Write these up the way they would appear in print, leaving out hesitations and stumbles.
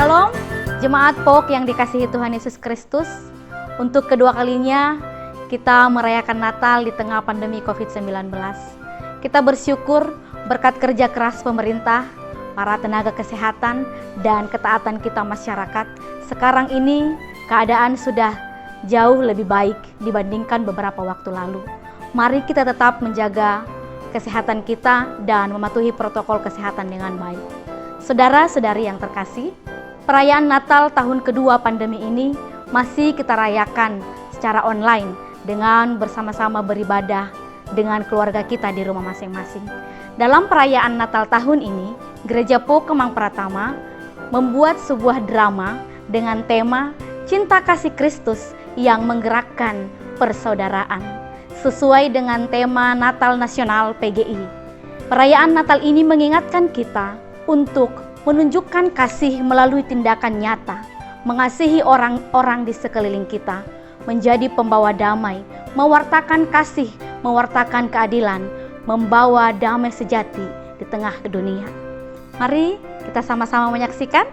Shalom, Jemaat POK yang dikasihi Tuhan Yesus Kristus. Untuk kedua kalinya kita merayakan Natal di tengah pandemi COVID-19. Kita bersyukur berkat kerja keras pemerintah, para tenaga kesehatan, dan ketaatan kita masyarakat. Sekarang ini keadaan sudah jauh lebih baik dibandingkan beberapa waktu lalu. Mari kita tetap menjaga kesehatan kita dan mematuhi protokol kesehatan dengan baik. Saudara-saudari yang terkasih, perayaan Natal tahun kedua pandemi ini masih kita rayakan secara online dengan bersama-sama beribadah dengan keluarga kita di rumah masing-masing. Dalam perayaan Natal tahun ini, Gereja POK Kemang Pratama membuat sebuah drama dengan tema Cinta Kasih Kristus yang menggerakkan persaudaraan, sesuai dengan tema Natal Nasional PGI. Perayaan Natal ini mengingatkan kita untuk menunjukkan kasih melalui tindakan nyata, mengasihi orang-orang di sekeliling kita, menjadi pembawa damai, mewartakan kasih, mewartakan keadilan, membawa damai sejati di tengah dunia. Mari kita sama-sama menyaksikan.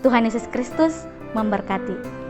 Tuhan Yesus Kristus memberkati.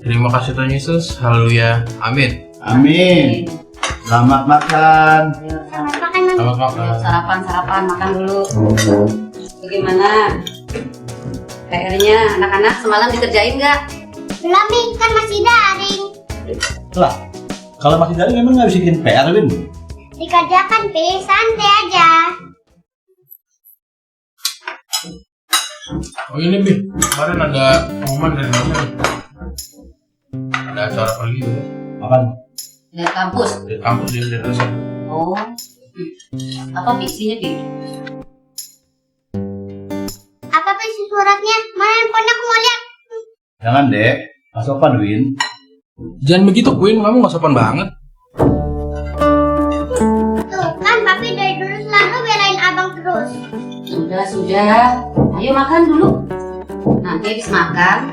Terima kasih Tuhan Yesus, haleluya, amin. Amin. Selamat makan. Selamat makan. Sarapan, makan dulu. Bagaimana? PR-nya anak-anak semalam dikerjain nggak? Belum nih, kan masih daring. Lah, kalau masih daring emang nggak bisa bikin PR, Win? Dikerjakan, Pi. Santai aja. Oh ini Bi, kemarin ada pengumuman dari mana? Ada acara pagi gitu. Apaan? Dari kampus. Dari kampus dia dari dosen. Oh. Apa isinya, Pi? Apa isi suratnya? Mana handphone aku mau lihat? Jangan deh, Mas sopan, Win. Jangan begitu Queen, kamu nggak sopan banget. Tuh kan, Papi dari dulu selalu belain abang terus. Sudah. Ayo makan dulu. Nanti habis makan,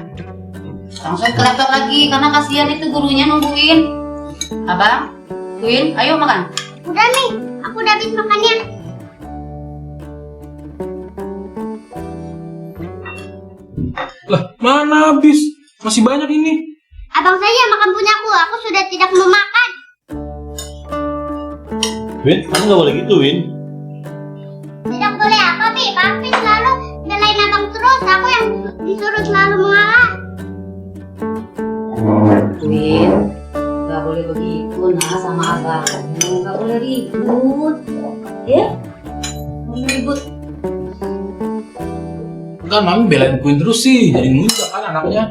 langsung ke laptop lagi karena kasihan itu gurunya nungguin. Abang, Queen, ayo makan. Udah nih, aku udah habis makannya. Lah, mana habis? Masih banyak ini. Abang saja makan punyaku, aku sudah tidak mau makan. Win, kamu nggak boleh gitu, Win. Tidak boleh apa, Pi? Papi selalu belain abang terus, aku yang disuruh selalu mengalah. Queen, nggak boleh begitu nah sama abangnya, nggak boleh ribut. Ya? Boleh ribut. Kan mami belain Queen terus sih, jadi muda kan anaknya.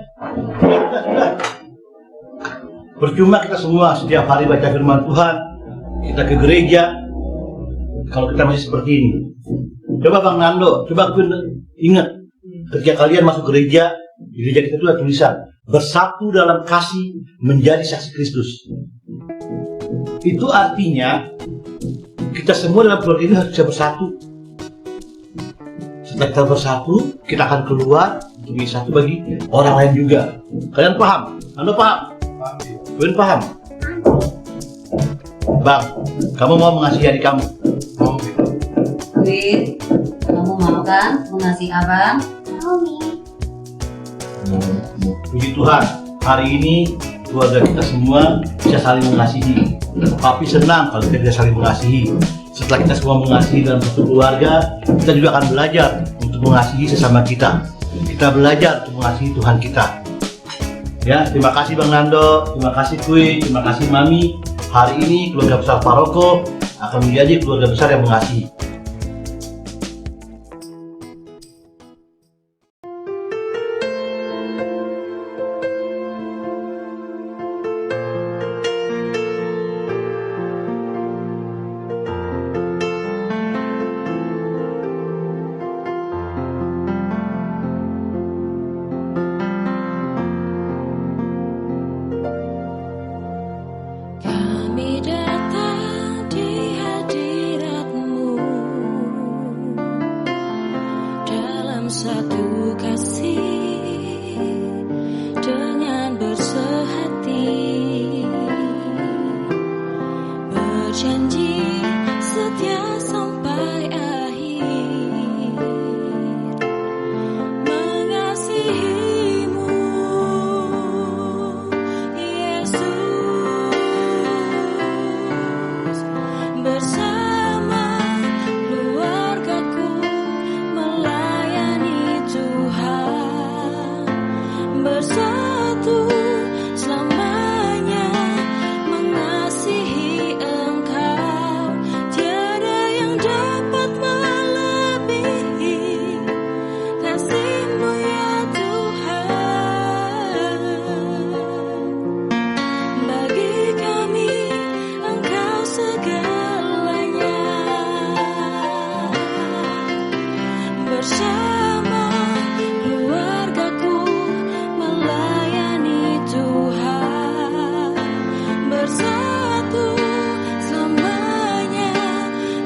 Percuma kita semua setiap hari baca firman Tuhan, kita ke gereja, kalau kita masih seperti ini. Coba Bang Nando, coba Queen ingat, ketika kalian masuk gereja, di gereja kita itu ada tulisan, bersatu dalam kasih menjadi saksi Kristus. Itu artinya, kita semua dalam keluarga ini harus bisa bersatu. Setelah kita bersatu, kita akan keluar untuk menjadi satu bagi orang lain juga. Kalian paham? Anda paham? Queen paham? Bang, kamu mau mengasihi adik kamu? Mau Queen, kamu mau kan mengasihi abang? Mau, Mi. Puji Tuhan, hari ini keluarga kita semua bisa saling mengasihi. Papi senang kalau kita bisa saling mengasihi. Setelah kita semua mengasihi dalam satu keluarga, kita juga akan belajar untuk mengasihi sesama kita. Kita belajar untuk mengasihi Tuhan kita. Ya, terima kasih Bang Nando, terima kasih Kui, terima kasih Mami. hari ini keluarga besar Paroko akan menjadi keluarga besar yang mengasihi. Kami datang di hadirat-Mu dalam satu kasih dengan bersehati, berjanji setia sampai akhir, mengasihi-Mu, Yesus. Bersama keluargaku melayani Tuhan, bersatu selamanya mengasihi Engkau. Tiada yang dapat melebihi kasih-Mu ya Tuhan. Bagi kami Engkau segalanya, bersama keluargaku melayani Tuhan, bersatu selamanya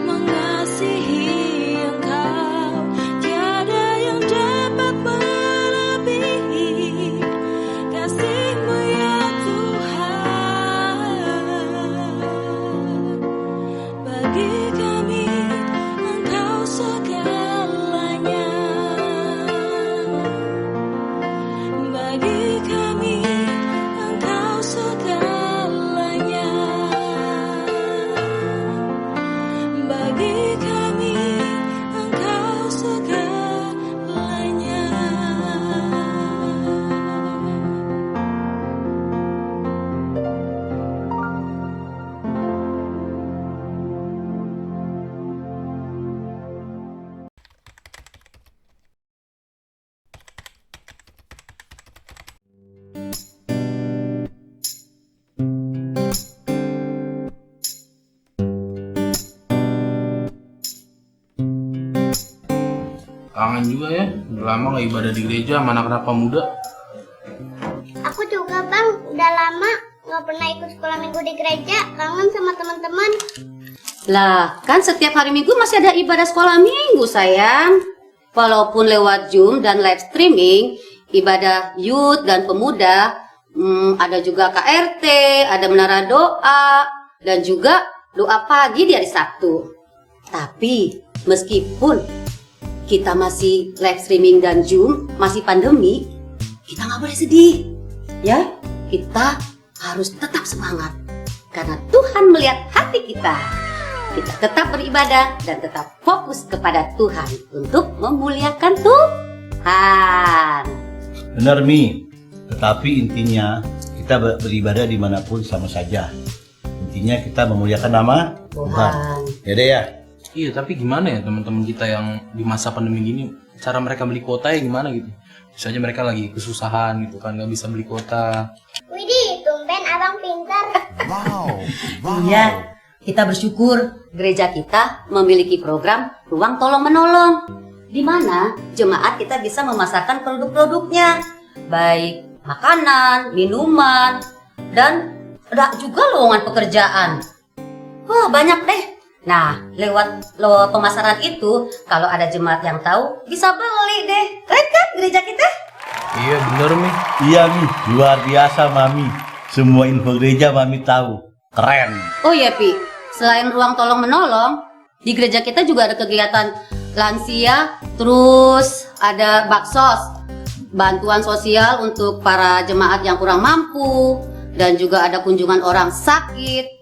mengasihi Engkau. Tiada yang dapat melebihi kasih-Mu ya Tuhan. Bagi kami Engkau segalanya, bagi kami Engkau segalanya, bagi kami Engkau segalanya. Kangen juga ya, udah lama gak ibadah di gereja sama anak-anak pemuda. Aku juga bang, udah lama nggak pernah ikut sekolah minggu di gereja, kangen sama teman-teman. Lah, kan setiap hari Minggu masih ada ibadah sekolah minggu, sayang. Walaupun lewat Zoom dan live streaming, ibadah youth dan pemuda, ada juga KRT, ada menara doa, dan juga doa pagi di hari Sabtu. Tapi, meskipun kita masih live streaming dan Zoom, masih pandemi, kita nggak boleh sedih. Ya, kita harus tetap semangat. Karena Tuhan melihat hati kita. Kita tetap beribadah dan tetap fokus kepada Tuhan untuk memuliakan Tuhan. Benar Mi, tetapi intinya kita beribadah dimanapun sama saja. Intinya kita memuliakan nama Tuhan. Ya deh ya. Iya, tapi gimana ya teman-teman kita yang di masa pandemi gini, cara mereka beli kuota ya gimana gitu? Misalnya mereka lagi kesusahan gitu kan, nggak bisa beli kuota. Widih, tumben abang pintar. Iya, kita bersyukur gereja kita memiliki program Ruang Tolong Menolong, di mana jemaat kita bisa memasarkan produk-produknya, baik makanan, minuman, dan ada juga lowongan pekerjaan. Wah, banyak deh. Nah, lewat pemasaran itu, kalau ada jemaat yang tahu, bisa beli deh. Keren kan gereja kita? Iya bener Mi. Iya Mi, luar biasa Mami. Semua info gereja Mami tahu. Keren. Oh iya Pi, selain Ruang Tolong Menolong, di gereja kita juga ada kegiatan lansia, terus ada baksos, bantuan sosial untuk para jemaat yang kurang mampu, dan juga ada kunjungan orang sakit.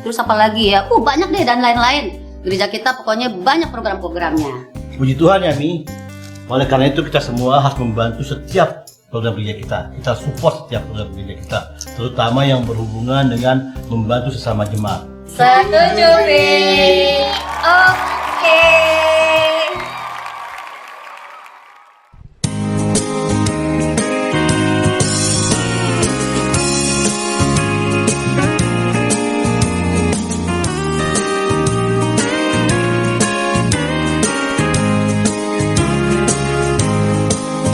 Terus apa lagi ya? Banyak deh dan lain-lain. Gereja kita pokoknya banyak program-programnya. Puji Tuhan ya Mi. Oleh karena itu kita semua harus membantu setiap program gereja kita. Kita support setiap program gereja kita. terutama yang berhubungan dengan membantu sesama jemaat. Setuju, Pi. Oke.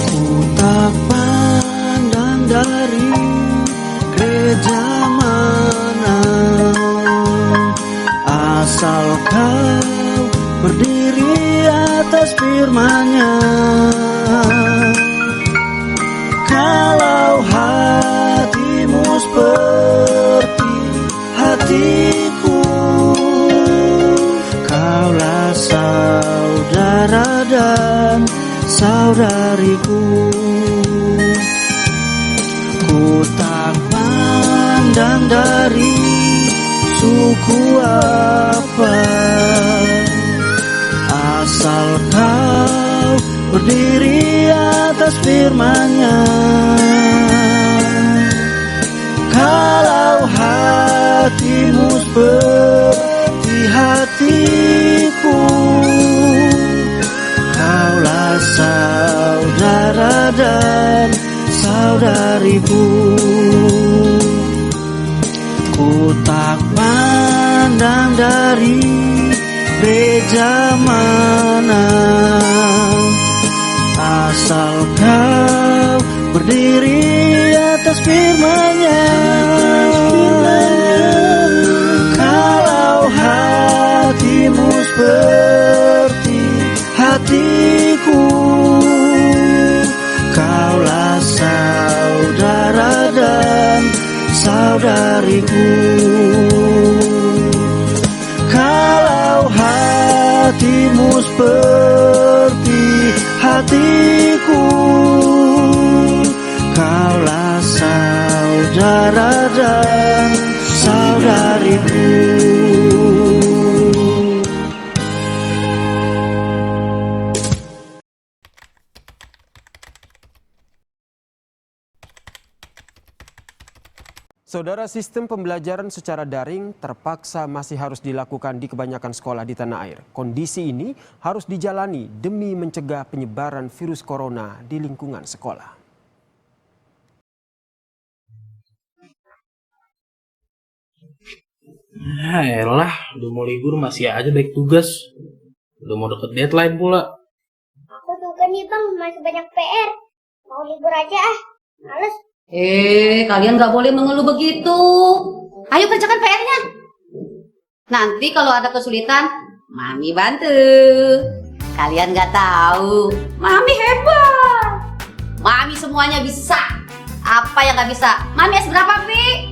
Ku tak pandang dari gereja mana, asal kau berdiri atas firman-Nya. Kalau hatimu seperti hatiku, kaulah saudara dan saudariku. Ku tak pandang dari suku apa, asal kau berdiri atas firman-Nya. Kalau hatimu seperti hatiku, kaulah saudara dan saudariku. Ku tak pandang dari gereja mana, asal kau berdiri atas firman-Nya. Kalau hatimu seperti hatiku, kaulah saudara dan saudariku. Kalau hatimu seperti hatiku, kaulah saudara dan saudariku. Saudara, sistem pembelajaran secara daring terpaksa masih harus dilakukan di kebanyakan sekolah di tanah air. Kondisi ini harus dijalani demi mencegah penyebaran virus corona di lingkungan sekolah. Elah, udah mau libur masih aja baik tugas. Udah mau deket deadline pula. Aku juga nih bang, masih banyak PR. Mau libur aja ah, males. Kalian gak boleh mengeluh begitu. Ayo kerjakan PR-nya. Nanti kalau ada kesulitan, Mami bantu. Kalian gak tahu, Mami hebat. Mami semuanya bisa. Apa yang gak bisa? Mami S berapa, Pi?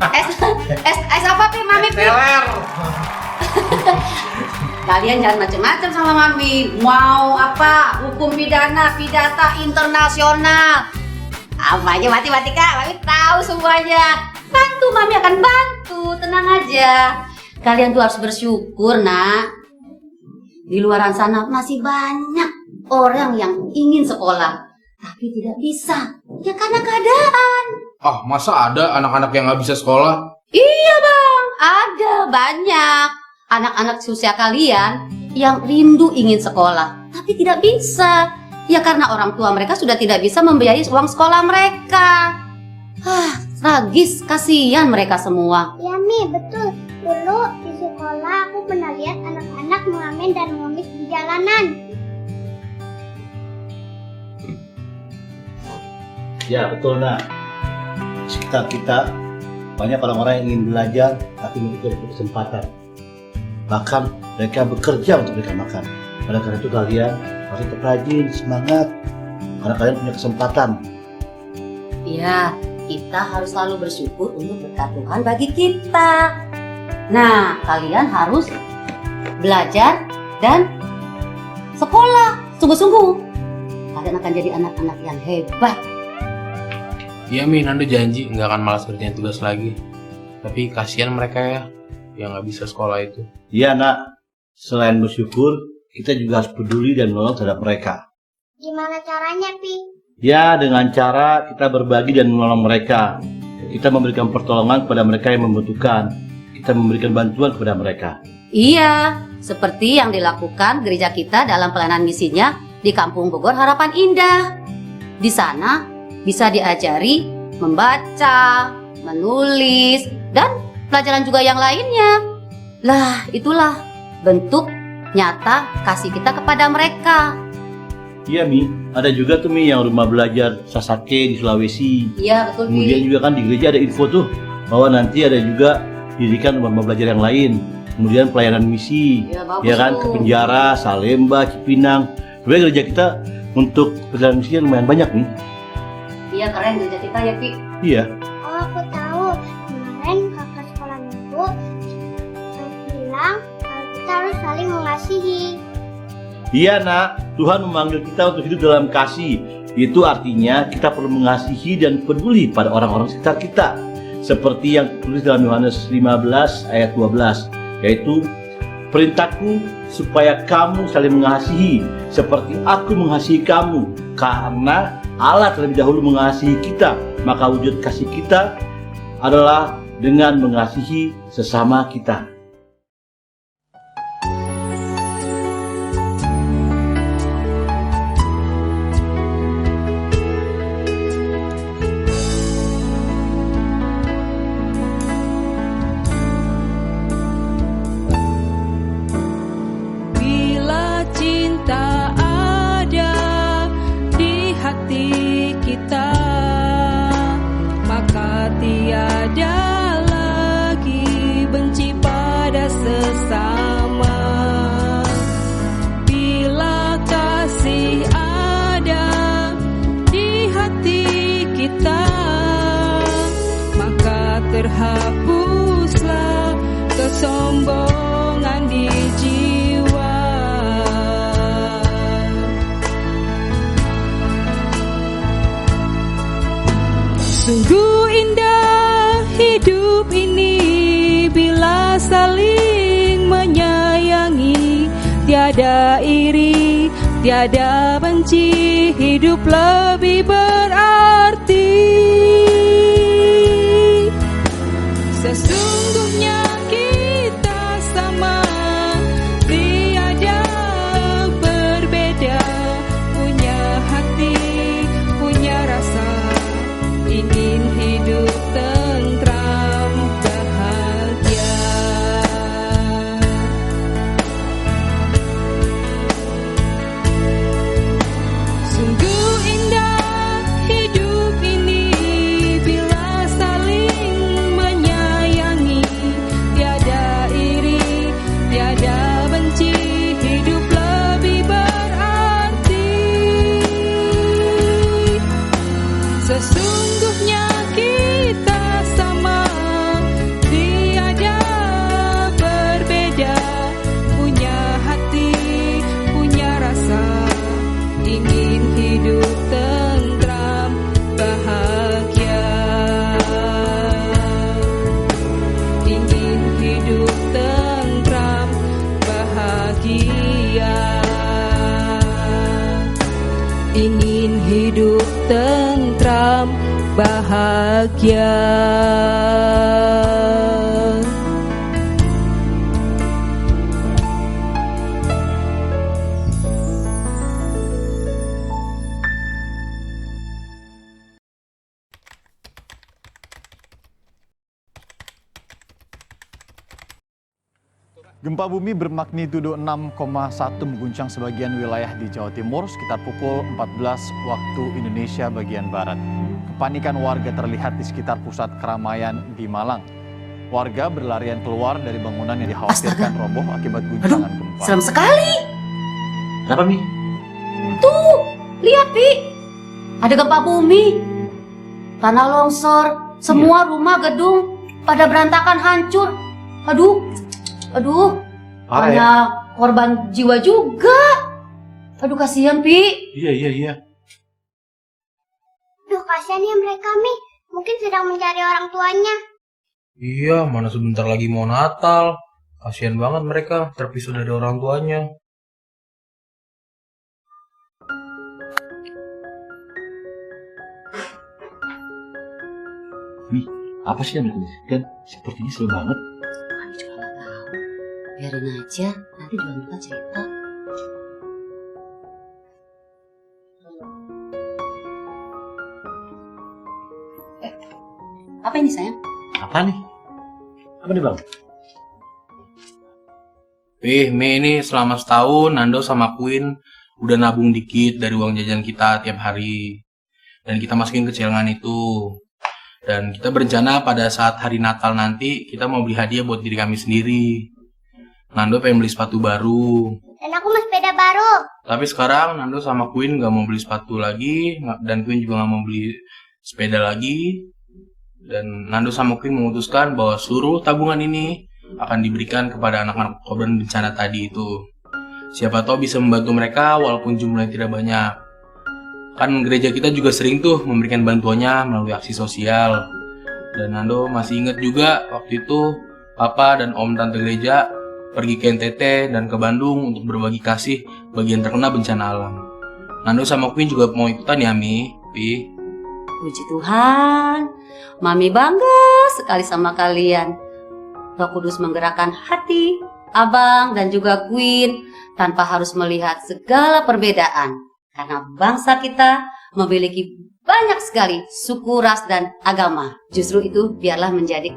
S apa, Pi? Mami, Pi? Kalian jangan macam-macam sama Mami. Mau apa? Hukum pidana, pidata internasional. Apa aja matematika, Mami tahu semuanya. Bantu, Mami akan bantu, tenang aja. Kalian tuh harus bersyukur, nak. Di luaran sana masih banyak orang yang ingin sekolah, tapi tidak bisa. Ya karena keadaan. Ah, masa ada anak-anak yang nggak bisa sekolah? Iya bang, ada banyak anak-anak seusia kalian yang rindu ingin sekolah, tapi tidak bisa. Ya karena orang tua mereka sudah tidak bisa membiayai uang sekolah mereka. Tragis, kasihan mereka semua. Ya Mi, betul. Dulu di sekolah aku pernah lihat anak-anak mengamen dan mengemis di jalanan. Ya betul nak. Di sekitar kita banyak orang-orang yang ingin belajar tapi mereka tidak kesempatan. Bahkan mereka bekerja untuk mereka makan. Oleh karena itu kalian harus tetap rajin, semangat, karena kalian punya kesempatan. Iya, kita harus selalu bersyukur untuk berkat Tuhan bagi kita. Nah, kalian harus belajar dan sekolah sungguh-sungguh. Kalian akan jadi anak-anak yang hebat. Iya Mi, Nando janji nggak akan malas kerjain tugas lagi. Tapi kasihan mereka ya, yang nggak bisa sekolah itu. Iya nak, selain bersyukur, kita juga harus peduli dan menolong terhadap mereka. Gimana caranya, Pi? Ya, dengan cara kita berbagi dan menolong mereka. kita memberikan pertolongan kepada mereka yang membutuhkan. Kita memberikan bantuan kepada mereka. Iya, seperti yang dilakukan gereja kita dalam pelayanan misinya di Kampung Bogor Harapan Indah. Di sana bisa diajari membaca, menulis, dan pelajaran juga yang lainnya. Lah, itulah bentuk nyata kasih kita kepada mereka. Iya Mi, ada juga tuh Mi yang rumah belajar Sasake di Sulawesi. Iya, betul. Kemudian juga kan di gereja ada info tuh bahwa nanti ada juga didirikan rumah belajar yang lain. Kemudian pelayanan misi, Ya, bagus ya kan, tuh. ke Penjara, Salemba, Cipinang. Sebenarnya gereja kita untuk pelayanan misi lumayan banyak nih. Iya, keren gereja kita ya, Pi. Iya. Oh, aku tahu. Kemarin kakak sekolah minggu bilang kalau kita harus saling mengasihi. Iya nak, Tuhan memanggil kita untuk hidup dalam kasih. Itu artinya kita perlu mengasihi dan peduli pada orang-orang sekitar kita. Seperti yang tulis dalam Yohanes 15 ayat 12, yaitu perintahku supaya kamu saling mengasihi seperti aku mengasihi kamu. Karena Allah terlebih dahulu mengasihi kita, maka wujud kasih kita adalah dengan mengasihi sesama kita. Bila cinta ada di hati kita, maka tiada lagi benci pada sesama. Bila kasih ada di hati kita, maka terhapuslah kesombongan di jiwa. Sungguh indah hidup ini bila saling menyayangi, tiada iri, tiada benci, hidup lebih berarti. Sesungguhnya kita sama, tiada berbeda, punya hati, punya rasa, ingin hidup tentram bahagia. Sungguh indah hidup ini bila saling menyayangi, tiada iri, tiada benci, hidup lebih berarti. Sesungguhnya kita sama, tiada berbeda, punya hati, punya rasa, ingin hidup tentram bahagia, ingin hidup tentram bahagia, ingin hidup tentram bahagia. Gempa bumi bermagnitudo 6,1 mengguncang sebagian wilayah di Jawa Timur sekitar pukul 14 waktu Indonesia bagian Barat. Kepanikan warga terlihat di sekitar pusat keramaian di Malang. Warga berlarian keluar dari bangunan yang dikhawatirkan roboh akibat guncangan gempa. Serem sekali. Kenapa Mi? Tuh, lihat Pi. Ada gempa bumi. Tanah longsor, semua rumah gedung pada berantakan hancur. Aduh, Parah ya? banyak korban jiwa juga. Aduh, kasihan Pi. Iya. Duh, kasihan ya mereka, Mi. Mungkin sedang mencari orang tuanya. Iya, mana sebentar lagi mau Natal. Kasihan banget mereka terpisah dari orang tuanya. Nih, apa sih yang dikondisikan? Sepertinya seru banget. Kami juga nggak tahu. Biarin aja, nanti juga kita cerita. Apa ini sayang? Apa nih? Apa nih bang? Mei ini selama setahun Nando sama Queen udah nabung dikit dari uang jajan kita tiap hari. Dan kita masukin ke celengan itu. Dan kita berencana pada saat hari Natal nanti kita mau beli hadiah buat diri kami sendiri. Nando pengen beli sepatu baru. Dan aku mau sepeda baru. Tapi sekarang Nando sama Queen gak mau beli sepatu lagi. Dan Queen juga gak mau beli sepeda lagi. Dan Nando sama Queen memutuskan bahwa seluruh tabungan ini akan diberikan kepada anak-anak korban bencana tadi itu. Siapa tahu bisa membantu mereka walaupun jumlahnya tidak banyak. Kan gereja kita juga sering tuh memberikan bantuannya melalui aksi sosial. Dan Nando masih ingat juga waktu itu Papa dan Om Tante gereja pergi ke NTT dan ke Bandung untuk berbagi kasih bagi yang terkena bencana alam. Nando sama Queen juga mau ikutan ya Mi? Puji Tuhan, Mami bangga sekali sama kalian. Roh Kudus menggerakkan hati Abang dan juga Queen tanpa harus melihat segala perbedaan. Karena bangsa kita memiliki banyak sekali suku, ras, dan agama. Justru itu biarlah menjadi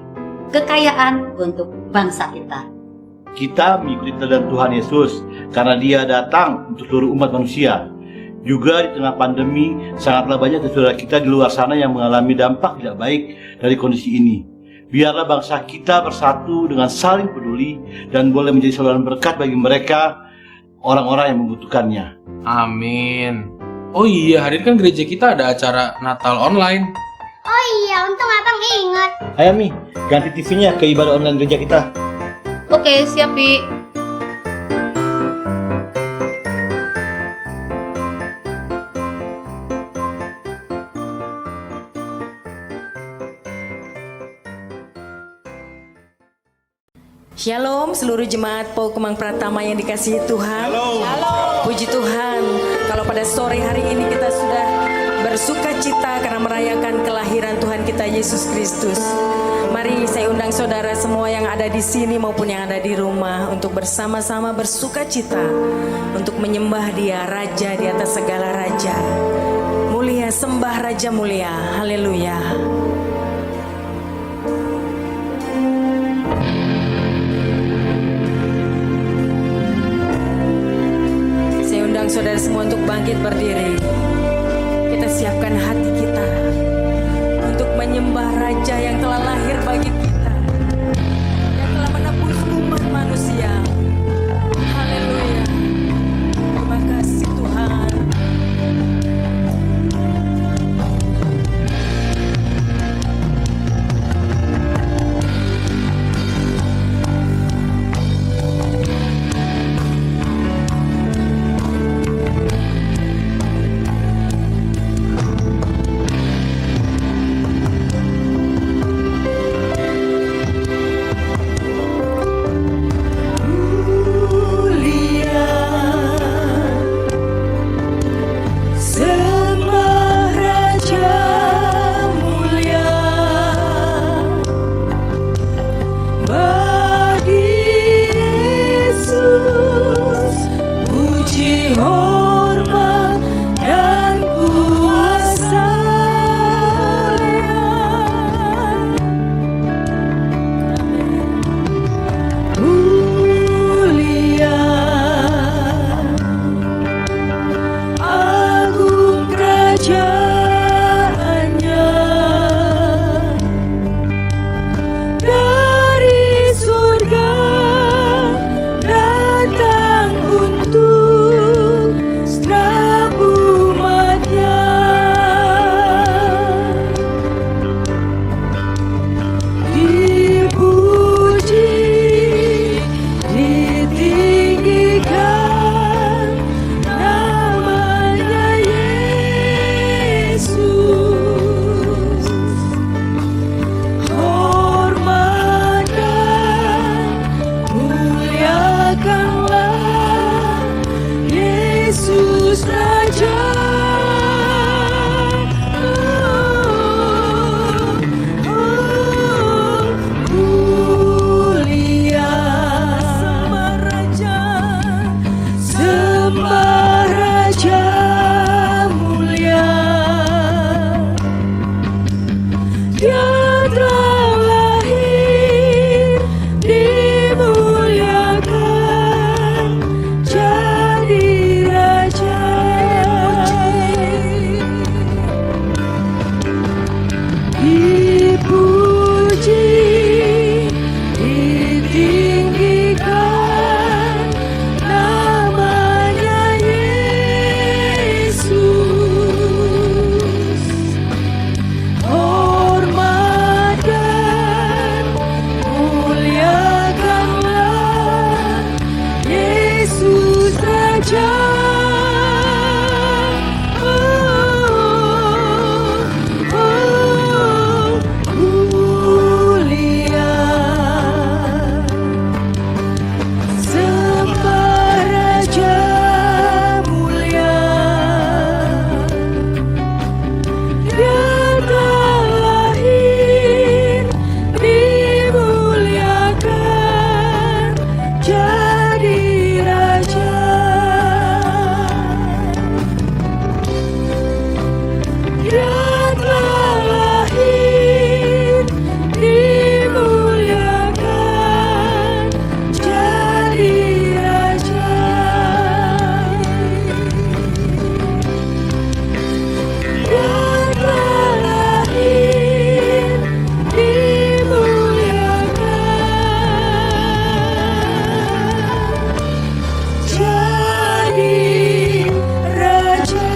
kekayaan untuk bangsa kita. Kita mengikuti teladan Tuhan Yesus karena Dia datang untuk seluruh umat manusia. Juga di tengah pandemi, sangatlah banyak saudara kita di luar sana yang mengalami dampak tidak baik dari kondisi ini. Biarlah bangsa kita bersatu dengan saling peduli dan boleh menjadi saluran berkat bagi mereka, orang-orang yang membutuhkannya. Amin. Oh iya, hari ini kan gereja kita ada acara Natal online. Oh iya, untung abang ingat. Ayo Mi, ganti TV-nya ke ibadah online gereja kita. Oke, siap, Pi. Shalom seluruh jemaat Pau Kemang Pratama yang dikasihi Tuhan. Shalom. Puji Tuhan, kalau pada sore hari ini kita sudah bersuka cita karena merayakan kelahiran Tuhan kita Yesus Kristus. Mari saya undang saudara semua yang ada di sini maupun yang ada di rumah untuk bersama-sama bersuka cita untuk menyembah Dia, Raja di atas segala raja. Mulia, sembah Raja mulia. Haleluya. Saudara semua untuk bangkit berdiri. Kita siapkan hati kita untuk menyembah Raja yang telah lahir bagi kita, yang telah menebus umat manusia. Haleluya. Terima kasih Tuhan. Dia telah lahir, dimuliakan, jadi Raja. Dipuji, ditinggikan namanya Yesus. Hormat dan muliakanlah Yesus Raja. Mulia, sembah Raja mulia. Dia telah lahir, dimuliakan, jadi Raja. Dia telah lahir, dimuliakan, jadi Raja. Dia telah lahir, dimuliakan, jadi Raja.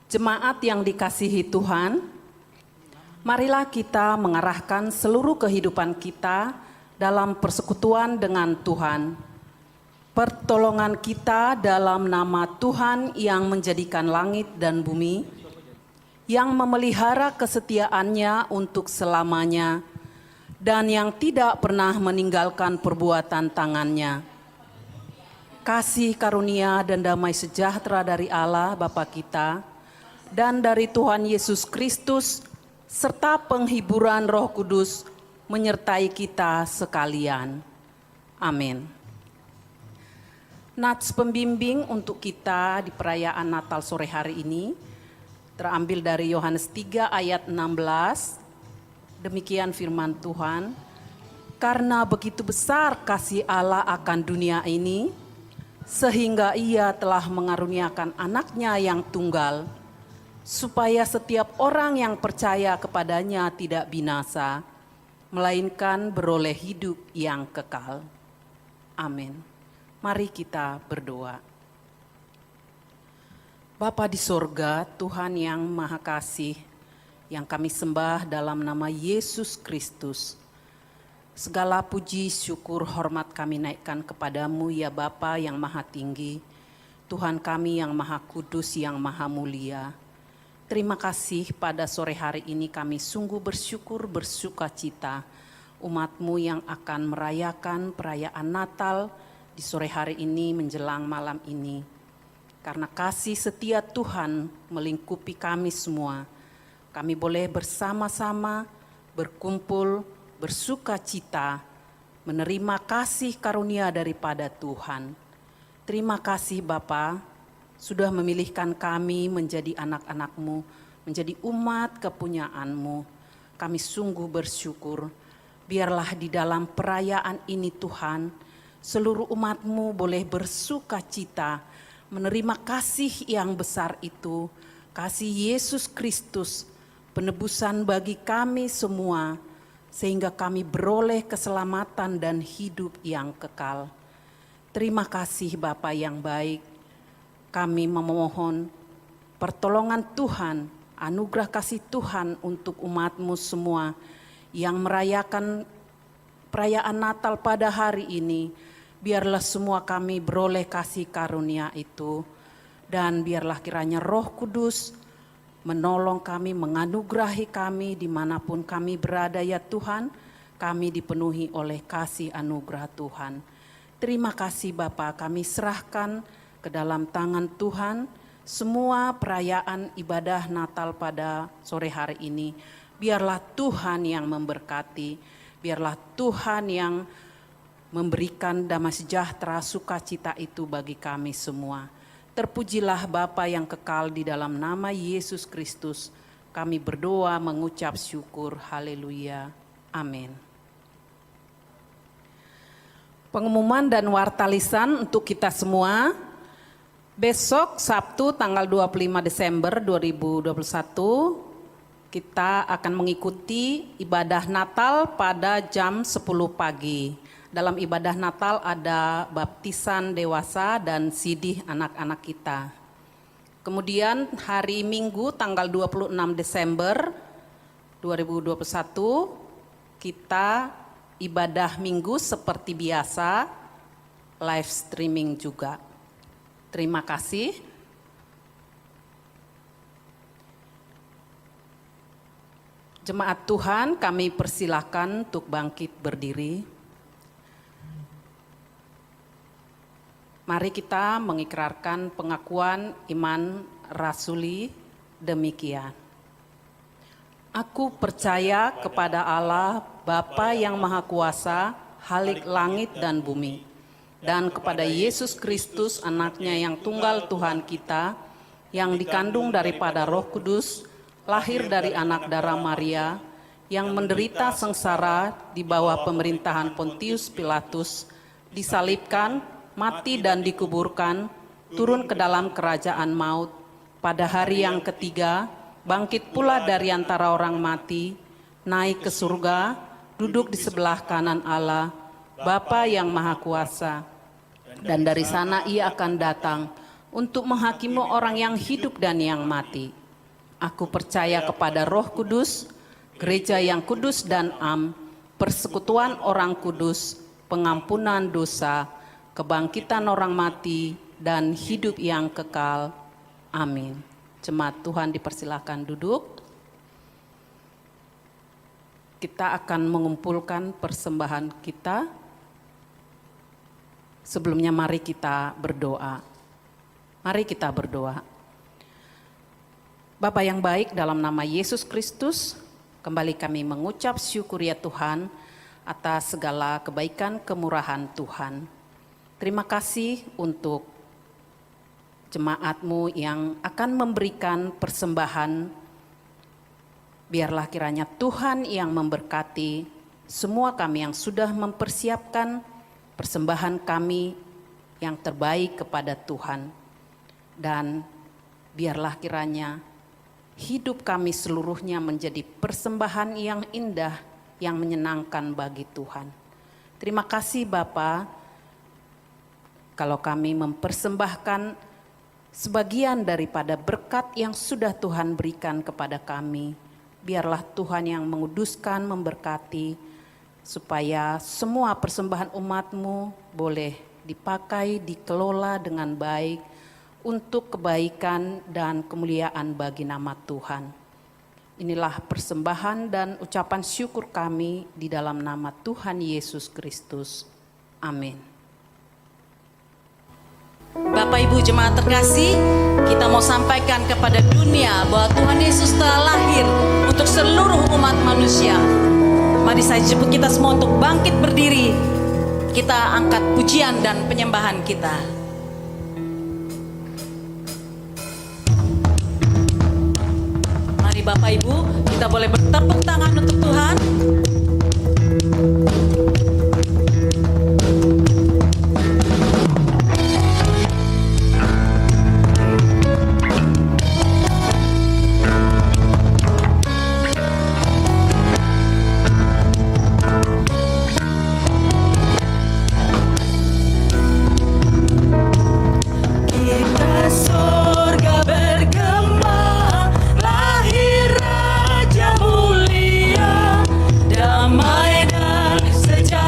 Jemaat yang dikasihi Tuhan, marilah kita mengarahkan seluruh kehidupan kita dalam persekutuan dengan Tuhan. Pertolongan kita dalam nama Tuhan yang menjadikan langit dan bumi, yang memelihara kesetiaannya untuk selamanya, dan yang tidak pernah meninggalkan perbuatan tangannya. Kasih karunia dan damai sejahtera dari Allah Bapa kita, dan dari Tuhan Yesus Kristus, serta penghiburan Roh Kudus menyertai kita sekalian. Amin. Nats pembimbing untuk kita di perayaan Natal sore hari ini terambil dari Yohanes 3 ayat 16. Demikian firman Tuhan. Karena begitu besar kasih Allah akan dunia ini, sehingga Ia telah mengaruniakan anaknya yang tunggal, supaya setiap orang yang percaya kepadanya tidak binasa, melainkan beroleh hidup yang kekal. Amin. Mari kita berdoa. Bapa di sorga, Tuhan yang Maha Kasih, yang kami sembah dalam nama Yesus Kristus, segala puji, syukur, hormat kami naikkan kepadamu ya Bapa yang Maha Tinggi, Tuhan kami yang Maha Kudus, yang Maha Mulia. Terima kasih pada sore hari ini kami sungguh bersyukur, bersuka cita umat-Mu yang akan merayakan perayaan Natal di sore hari ini menjelang malam ini. Karena kasih setia Tuhan melingkupi kami semua, kami boleh bersama-sama berkumpul, bersuka cita, menerima kasih karunia daripada Tuhan. Terima kasih Bapa, sudah memilihkan kami menjadi anak-anak-Mu, menjadi umat kepunyaan-Mu. Kami sungguh bersyukur. Biarlah di dalam perayaan ini Tuhan, seluruh umat-Mu boleh bersuka cita, menerima kasih yang besar itu, kasih Yesus Kristus, penebusan bagi kami semua, sehingga kami beroleh keselamatan dan hidup yang kekal. Terima kasih Bapa yang baik. Kami memohon pertolongan Tuhan, anugerah kasih Tuhan untuk umat-Mu semua yang merayakan perayaan Natal pada hari ini. Biarlah semua kami beroleh kasih karunia itu, dan biarlah kiranya Roh Kudus menolong kami, menganugerahi kami dimanapun kami berada ya Tuhan. Kami dipenuhi oleh kasih anugerah Tuhan. Terima kasih Bapa, kami serahkan ke dalam tangan Tuhan semua perayaan ibadah Natal pada sore hari ini. Biarlah Tuhan yang memberkati, biarlah Tuhan yang memberikan damai sejahtera sukacita itu bagi kami semua. Terpujilah Bapa yang kekal, di dalam nama Yesus Kristus kami berdoa mengucap syukur. Haleluya. Amin. Pengumuman dan warta lisan untuk kita semua. Besok Sabtu tanggal 25 Desember 2021 kita akan mengikuti ibadah Natal pada jam 10 pagi. Dalam ibadah Natal ada baptisan dewasa dan sidih anak-anak kita. Kemudian hari Minggu tanggal 26 Desember 2021 kita ibadah Minggu seperti biasa, live streaming juga. Terima kasih. Jemaat Tuhan, kami persilakan untuk bangkit berdiri. Mari kita mengikrarkan pengakuan iman rasuli demikian. Aku percaya kepada Allah, Bapa yang Maha Kuasa, Khalik langit dan bumi, dan kepada Yesus Kristus, anaknya yang tunggal Tuhan kita, yang dikandung daripada Roh Kudus, lahir dari anak darah Maria, yang menderita sengsara di bawah pemerintahan Pontius Pilatus, disalibkan, mati dan dikuburkan, turun ke dalam kerajaan maut, pada hari yang ketiga, bangkit pula dari antara orang mati, naik ke surga, duduk di sebelah kanan Allah, Bapa yang Maha Kuasa, dan dari sana ia akan datang untuk menghakimi orang yang hidup dan yang mati. Aku percaya kepada Roh Kudus, gereja yang kudus dan persekutuan orang kudus, pengampunan dosa, kebangkitan orang mati, dan hidup yang kekal. Amin. Jemaat Tuhan dipersilakan duduk. Kita akan mengumpulkan persembahan kita. Sebelumnya mari kita berdoa. Mari kita berdoa. Bapa yang baik, dalam nama Yesus Kristus, kembali kami mengucap syukur ya Tuhan atas segala kebaikan kemurahan Tuhan. Terima kasih untuk jemaat-Mu yang akan memberikan persembahan. Biarlah kiranya Tuhan yang memberkati semua kami yang sudah mempersiapkan persembahan kami yang terbaik kepada Tuhan. Dan biarlah kiranya hidup kami seluruhnya menjadi persembahan yang indah, yang menyenangkan bagi Tuhan. Terima kasih Bapa, kalau kami mempersembahkan sebagian daripada berkat yang sudah Tuhan berikan kepada kami. Biarlah Tuhan yang menguduskan, memberkati, supaya semua persembahan umat-Mu boleh dipakai, dikelola dengan baik, untuk kebaikan dan kemuliaan bagi nama Tuhan. Inilah persembahan dan ucapan syukur kami di dalam nama Tuhan Yesus Kristus. Amin. Bapak Ibu jemaat terkasih, kita mau sampaikan kepada dunia bahwa Tuhan Yesus telah lahir untuk seluruh umat manusia. Mari saya jemput kita semua untuk bangkit berdiri. Kita angkat pujian dan penyembahan kita. Bapak Ibu, kita boleh bertepuk tangan untuk Tuhan. Damai dan sejahtera.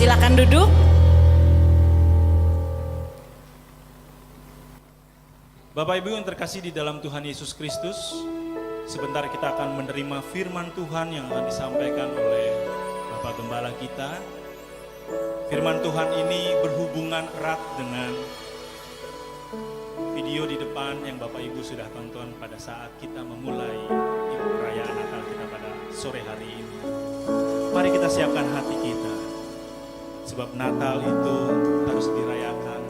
Silakan duduk. Bapak Ibu yang terkasih di dalam Tuhan Yesus Kristus, sebentar kita akan menerima firman Tuhan yang akan disampaikan oleh Bapak Gembala kita. Firman Tuhan ini berhubungan erat dengan video di depan yang Bapak Ibu sudah tonton pada saat kita memulai perayaan Natal kita pada sore hari ini. Mari kita siapkan hati kita, sebab Natal itu harus dirayakan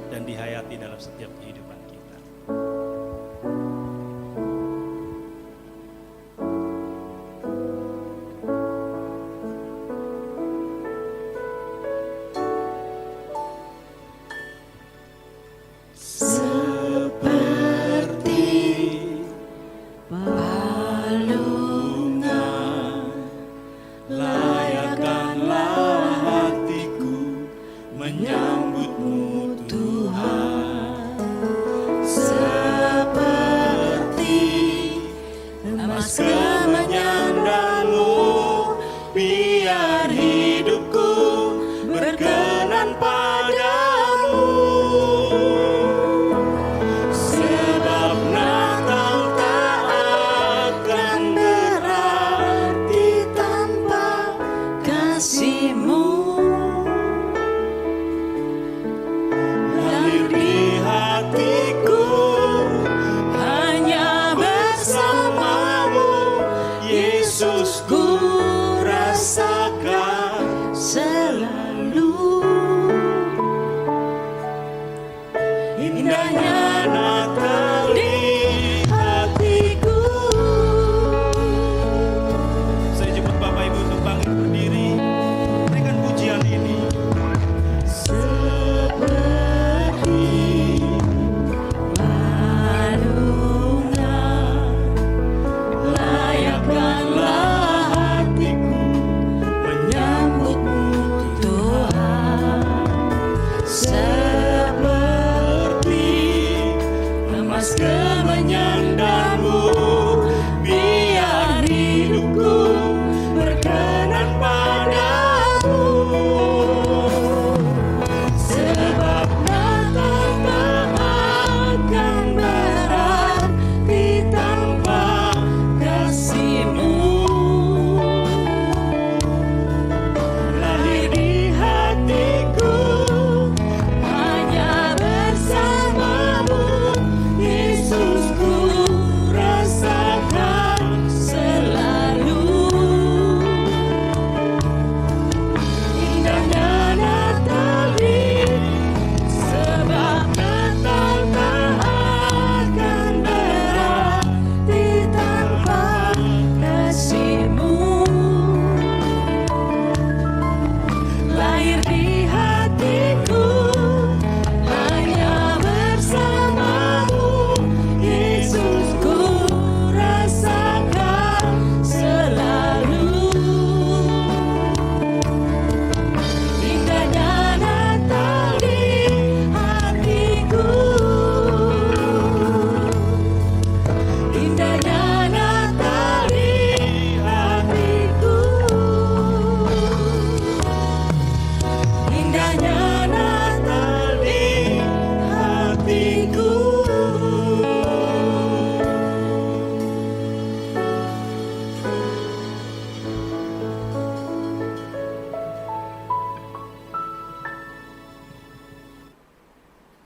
dan dihayati dalam setiap kehidupan kita.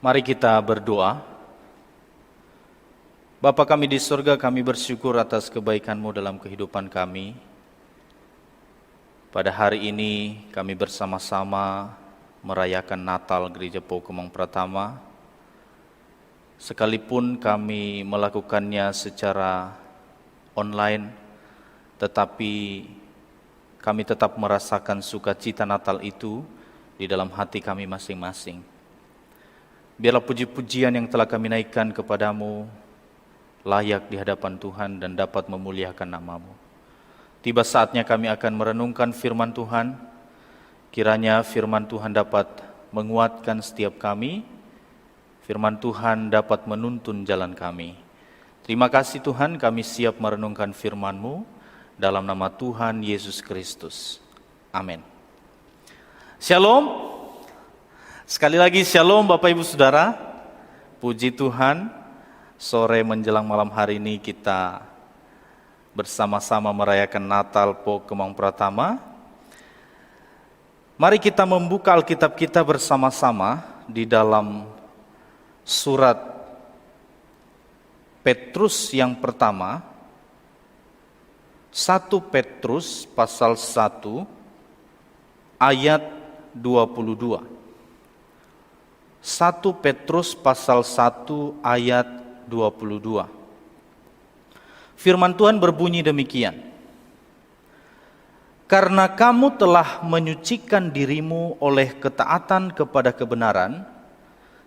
Mari kita berdoa. Bapa kami di surga, kami bersyukur atas kebaikan-Mu dalam kehidupan kami. Pada hari ini kami bersama-sama merayakan Natal Gereja Pau Kemang Pratama. Sekalipun kami melakukannya secara online, tetapi kami tetap merasakan sukacita Natal itu di dalam hati kami masing-masing. Biarlah puji-pujian yang telah kami naikkan kepadamu layak di hadapan Tuhan dan dapat memuliakan nama-Mu. Tiba saatnya kami akan merenungkan firman Tuhan. Kiranya firman Tuhan dapat menguatkan setiap kami. Firman Tuhan dapat menuntun jalan kami. Terima kasih Tuhan, kami siap merenungkan firman-Mu dalam nama Tuhan Yesus Kristus. Amin. Shalom. Sekali lagi shalom Bapak Ibu Saudara. Puji Tuhan, sore menjelang malam hari ini kita bersama-sama merayakan Natal Pok Kemang Pratama. Mari kita membuka Alkitab kita bersama-sama di dalam surat Petrus yang pertama, 1 Petrus pasal 1 ayat 22. 1 Petrus pasal 1 ayat 22. Firman Tuhan berbunyi demikian. Karena kamu telah menyucikan dirimu oleh ketaatan kepada kebenaran,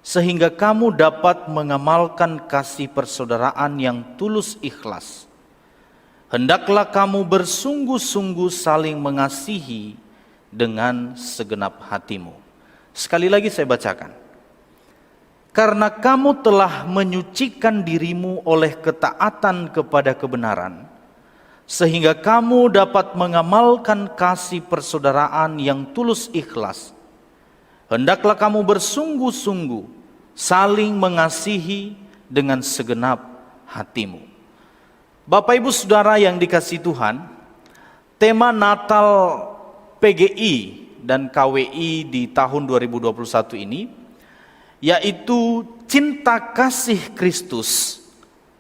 sehingga kamu dapat mengamalkan kasih persaudaraan yang tulus ikhlas. Hendaklah kamu bersungguh-sungguh saling mengasihi dengan segenap hatimu. Sekali lagi saya bacakan. Karena kamu telah menyucikan dirimu oleh ketaatan kepada kebenaran, sehingga kamu dapat mengamalkan kasih persaudaraan yang tulus ikhlas. Hendaklah kamu bersungguh-sungguh saling mengasihi dengan segenap hatimu. Bapak Ibu Saudara yang dikasihi Tuhan, tema Natal PGI dan KWI di tahun 2021 ini yaitu cinta kasih Kristus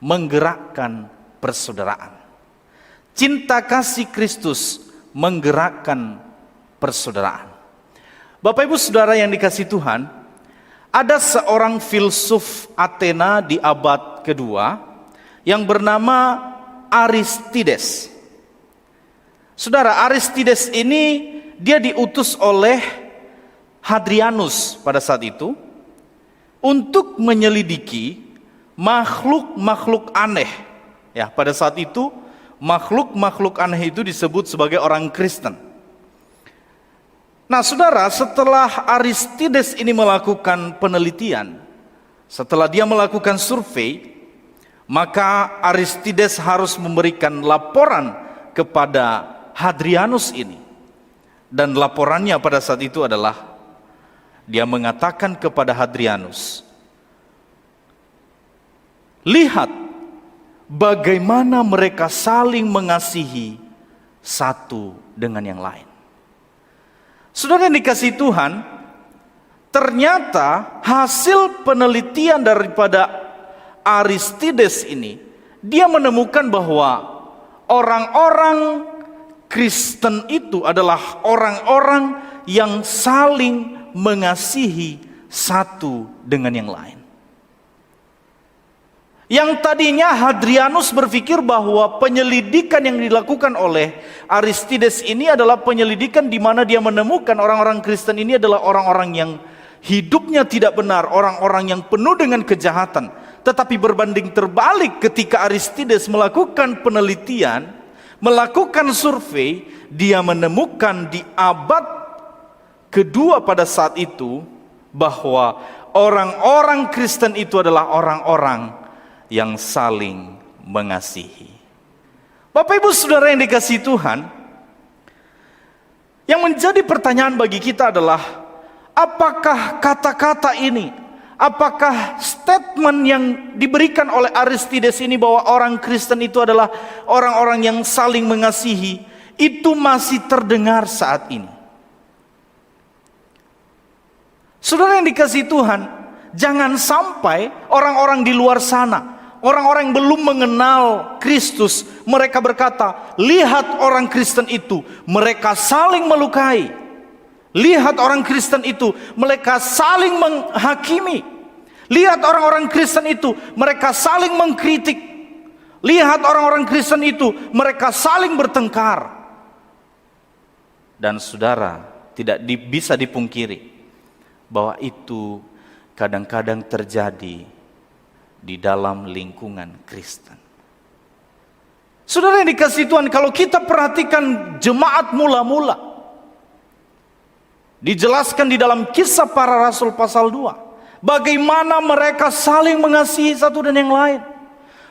menggerakkan persaudaraan. Cinta kasih Kristus menggerakkan persaudaraan. Bapak Ibu Saudara yang dikasihi Tuhan, ada seorang filsuf Athena di abad kedua yang bernama Aristides. Saudara, Aristides ini dia diutus oleh Hadrianus pada saat itu untuk menyelidiki makhluk-makhluk aneh. Ya, pada saat itu makhluk-makhluk aneh itu disebut sebagai orang Kristen. Nah, saudara, setelah Aristides ini melakukan penelitian, setelah dia melakukan survei, maka Aristides harus memberikan laporan kepada Hadrianus ini. Dan laporannya pada saat itu adalah dia mengatakan kepada Hadrianus, lihat bagaimana mereka saling mengasihi satu dengan yang lain. Saudara yang dikasihi Tuhan, ternyata hasil penelitian daripada Aristides ini, dia menemukan bahwa orang-orang Kristen itu adalah orang-orang yang saling mengasihi satu dengan yang lain. Yang tadinya Hadrianus berpikir bahwa penyelidikan yang dilakukan oleh Aristides ini adalah penyelidikan di mana dia menemukan orang-orang Kristen ini adalah orang-orang yang hidupnya tidak benar, orang-orang yang penuh dengan kejahatan. Tetapi berbanding terbalik ketika Aristides melakukan penelitian, melakukan survei, dia menemukan di abad kedua pada saat itu bahwa orang-orang Kristen itu adalah orang-orang yang saling mengasihi. Bapak Ibu Saudara yang dikasihi Tuhan, yang menjadi pertanyaan bagi kita adalah apakah kata-kata ini, apakah statement yang diberikan oleh Aristides ini bahwa orang Kristen itu adalah orang-orang yang saling mengasihi, itu masih terdengar saat ini? Saudara yang dikasihi Tuhan, jangan sampai orang-orang di luar sana, orang-orang yang belum mengenal Kristus, mereka berkata, lihat orang Kristen itu, mereka saling melukai. Lihat orang Kristen itu, mereka saling menghakimi. Lihat orang-orang Kristen itu, mereka saling mengkritik. Lihat orang-orang Kristen itu, mereka saling bertengkar. Dan saudara, tidak bisa dipungkiri bahwa itu kadang-kadang terjadi di dalam lingkungan Kristen. Saudara yang dikasihi Tuhan, kalau kita perhatikan jemaat mula-mula, dijelaskan di dalam Kisah Para Rasul pasal 2, bagaimana mereka saling mengasihi satu dan yang lain.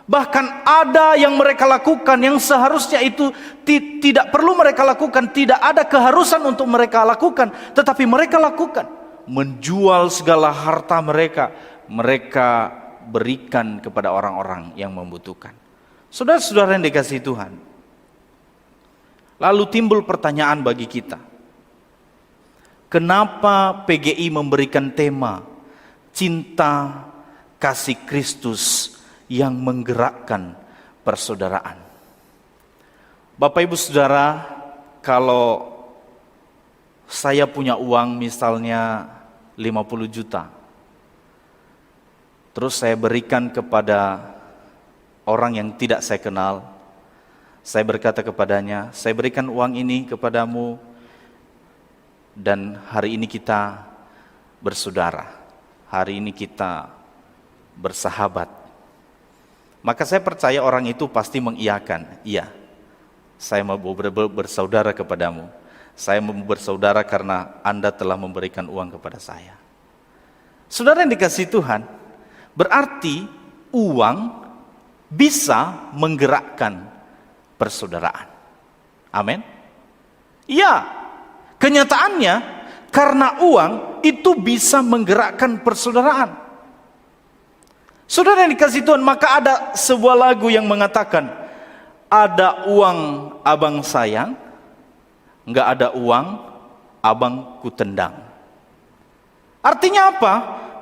Bahkan ada yang mereka lakukan yang seharusnya itu tidak perlu mereka lakukan, tidak ada keharusan untuk mereka lakukan, tetapi mereka lakukan. Menjual segala harta mereka, mereka berikan kepada orang-orang yang membutuhkan. Saudara-saudara yang dikasihi Tuhan, lalu timbul pertanyaan bagi kita. Kenapa PGI memberikan tema cinta kasih Kristus yang menggerakkan persaudaraan? Bapak Ibu Saudara, kalau saya punya uang misalnya 50 juta, terus saya berikan kepada orang yang tidak saya kenal, saya berkata kepadanya, saya berikan uang ini kepadamu, dan hari ini kita bersaudara, hari ini kita bersahabat. Maka saya percaya orang itu pasti mengiyakan, iya, saya mau bersaudara kepadamu. Saya mau bersaudara karena Anda telah memberikan uang kepada saya. Saudara yang dikasihi Tuhan, berarti uang bisa menggerakkan persaudaraan. Amin. Iya, kenyataannya karena uang itu bisa menggerakkan persaudaraan. Saudara yang dikasihi Tuhan, maka ada sebuah lagu yang mengatakan, ada uang abang sayang, nggak ada uang abang ku tendang. Artinya apa?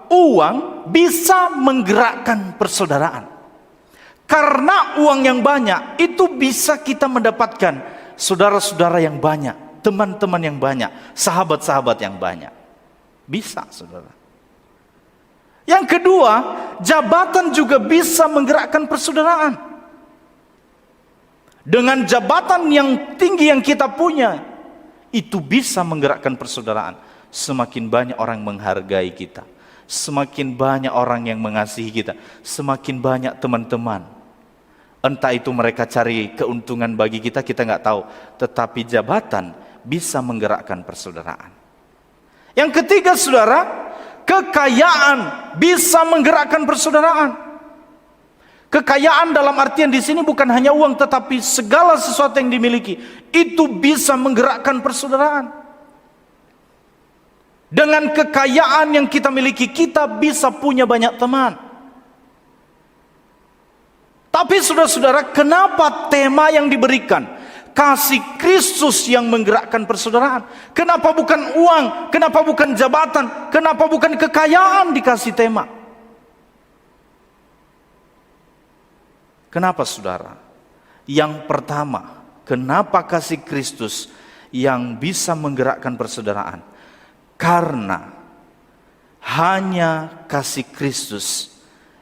Uang bisa menggerakkan persaudaraan. Karena uang yang banyak itu bisa kita mendapatkan saudara-saudara yang banyak, teman-teman yang banyak, sahabat-sahabat yang banyak. Bisa, saudara. Yang kedua, jabatan juga bisa menggerakkan persaudaraan. Dengan jabatan yang tinggi yang kita punya, itu bisa menggerakkan persaudaraan. Semakin banyak orang menghargai kita, semakin banyak orang yang mengasihi kita, semakin banyak teman-teman. Entah itu mereka cari keuntungan bagi kita, kita nggak tahu. Tetapi jabatan bisa menggerakkan persaudaraan. Yang ketiga, saudara, kekayaan bisa menggerakkan persaudaraan. Kekayaan dalam artian di sini bukan hanya uang, tetapi segala sesuatu yang dimiliki itu bisa menggerakkan persaudaraan. Dengan kekayaan yang kita miliki, kita bisa punya banyak teman. Tapi saudara-saudara, kenapa tema yang diberikan kasih Kristus yang menggerakkan persaudaraan? Kenapa bukan uang? Kenapa bukan jabatan? Kenapa bukan kekayaan dikasih tema? Kenapa, saudara? Yang pertama, kenapa kasih Kristus yang bisa menggerakkan persaudaraan? Karena hanya kasih Kristus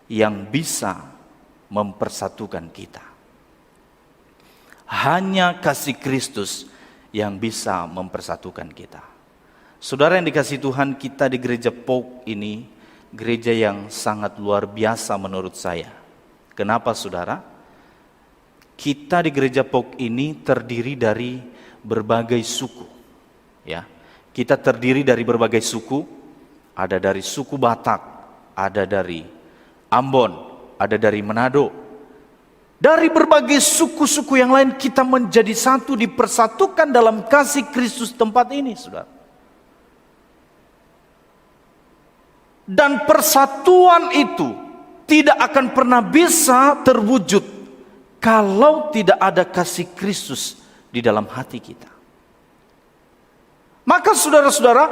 yang bisa mempersatukan kita. Hanya kasih Kristus yang bisa mempersatukan kita. Saudara yang dikasihi Tuhan, kita di gereja POK ini gereja yang sangat luar biasa menurut saya. Kenapa, saudara? Kita di gereja POK ini terdiri dari berbagai suku. Ya, kita terdiri dari berbagai suku. Ada dari suku Batak, ada dari Ambon, ada dari Manado. Dari berbagai suku-suku yang lain kita menjadi satu, dipersatukan dalam kasih Kristus tempat ini, saudara. Dan persatuan itu tidak akan pernah bisa terwujud kalau tidak ada kasih Kristus di dalam hati kita. Maka saudara-saudara,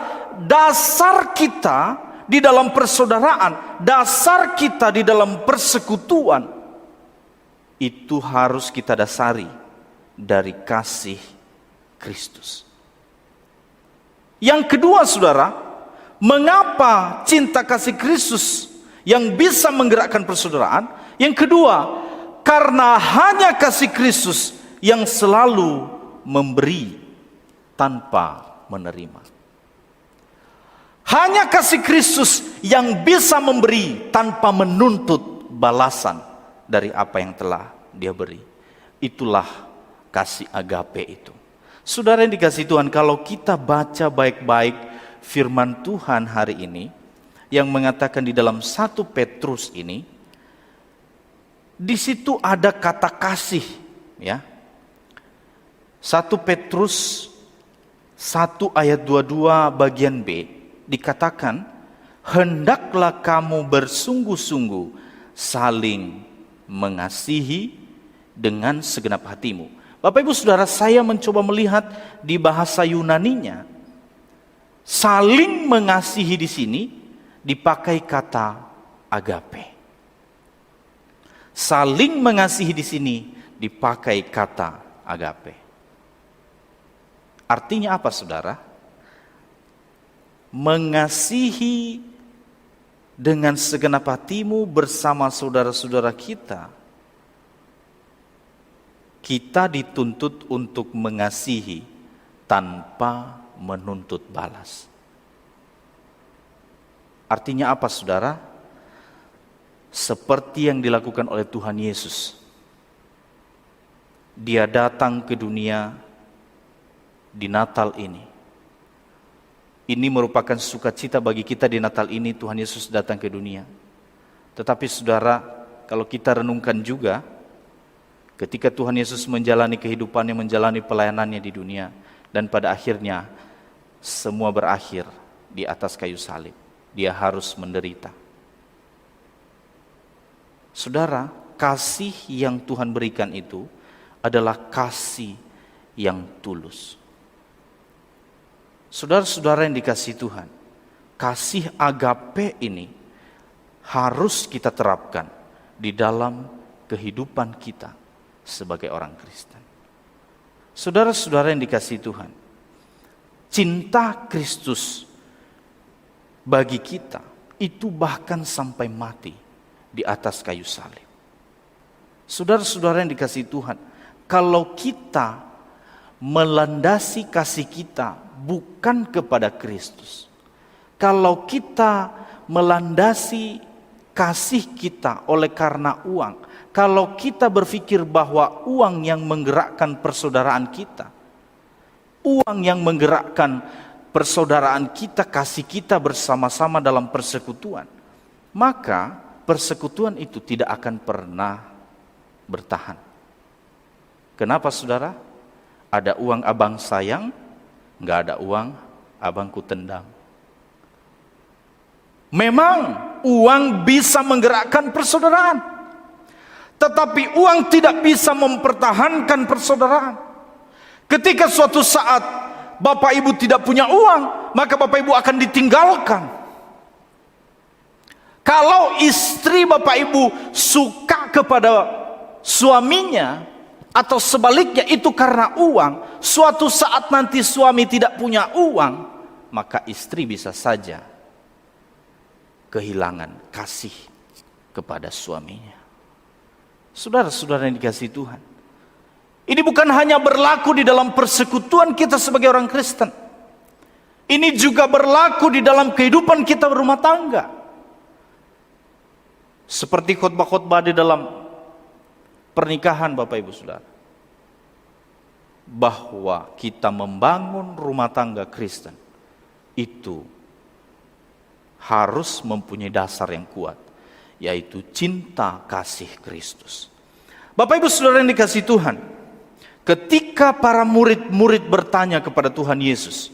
dasar kita di dalam persaudaraan, dasar kita di dalam persekutuan, itu harus kita dasari dari kasih Kristus. Yang kedua, saudara, mengapa cinta kasih Kristus yang bisa menggerakkan persaudaraan? Yang kedua, karena hanya kasih Kristus yang selalu memberi tanpa menerima. Hanya kasih Kristus yang bisa memberi tanpa menuntut balasan dari apa yang telah Dia beri. Itulah kasih agape itu. Saudara yang dikasihi Tuhan, kalau kita baca baik-baik firman Tuhan hari ini yang mengatakan di dalam 1 Petrus ini, di situ ada kata kasih, ya. 1 Petrus 1 ayat 22 bagian B dikatakan, hendaklah kamu bersungguh-sungguh saling mengasihi dengan segenap hatimu. Bapak Ibu Saudara, saya mencoba melihat di bahasa Yunaninya, saling mengasihi di sini dipakai kata agape. Saling mengasihi di sini dipakai kata agape. Artinya apa, Saudara? Mengasihi dengan segenap hatimu bersama saudara-saudara kita. Kita dituntut untuk mengasihi tanpa menuntut balas. Artinya apa, Saudara? Seperti yang dilakukan oleh Tuhan Yesus. Dia datang ke dunia di Natal ini. Ini merupakan sukacita bagi kita di Natal ini, Tuhan Yesus datang ke dunia. Tetapi Saudara, kalau kita renungkan juga, ketika Tuhan Yesus menjalani kehidupannya, menjalani pelayanannya di dunia, dan pada akhirnya semua berakhir di atas kayu salib. Dia harus menderita. Saudara, kasih yang Tuhan berikan itu adalah kasih yang tulus. Saudara-saudara yang dikasihi Tuhan, kasih agape ini harus kita terapkan di dalam kehidupan kita sebagai orang Kristen. Saudara-saudara yang dikasihi Tuhan, cinta Kristus bagi kita itu bahkan sampai mati di atas kayu salib. Saudara-saudara yang dikasihi Tuhan, kalau kita melandasi kasih kita bukan kepada Kristus, kalau kita melandasi kasih kita oleh karena uang, kalau kita berpikir bahwa uang yang menggerakkan persaudaraan kita, uang yang menggerakkan persaudaraan kita, kasih kita bersama-sama dalam persekutuan, maka persekutuan itu tidak akan pernah bertahan. Kenapa, Saudara? Ada uang abang sayang, nggak ada uang abangku tendang. Memang uang bisa menggerakkan persaudaraan, tetapi uang tidak bisa mempertahankan persaudaraan. Ketika suatu saat Bapak Ibu tidak punya uang, maka Bapak Ibu akan ditinggalkan. Kalau istri Bapak Ibu suka kepada suaminya atau sebaliknya itu karena uang, suatu saat nanti suami tidak punya uang, maka istri bisa saja kehilangan kasih kepada suaminya. Saudara-saudara yang dikasihi Tuhan, ini bukan hanya berlaku di dalam persekutuan kita sebagai orang Kristen, ini juga berlaku di dalam kehidupan kita berumah tangga. Seperti khotbah-khotbah di dalam pernikahan Bapak Ibu Saudara, bahwa kita membangun rumah tangga Kristen itu harus mempunyai dasar yang kuat, yaitu cinta kasih Kristus. Bapak Ibu Saudara yang dikasihi Tuhan, ketika para murid-murid bertanya kepada Tuhan Yesus,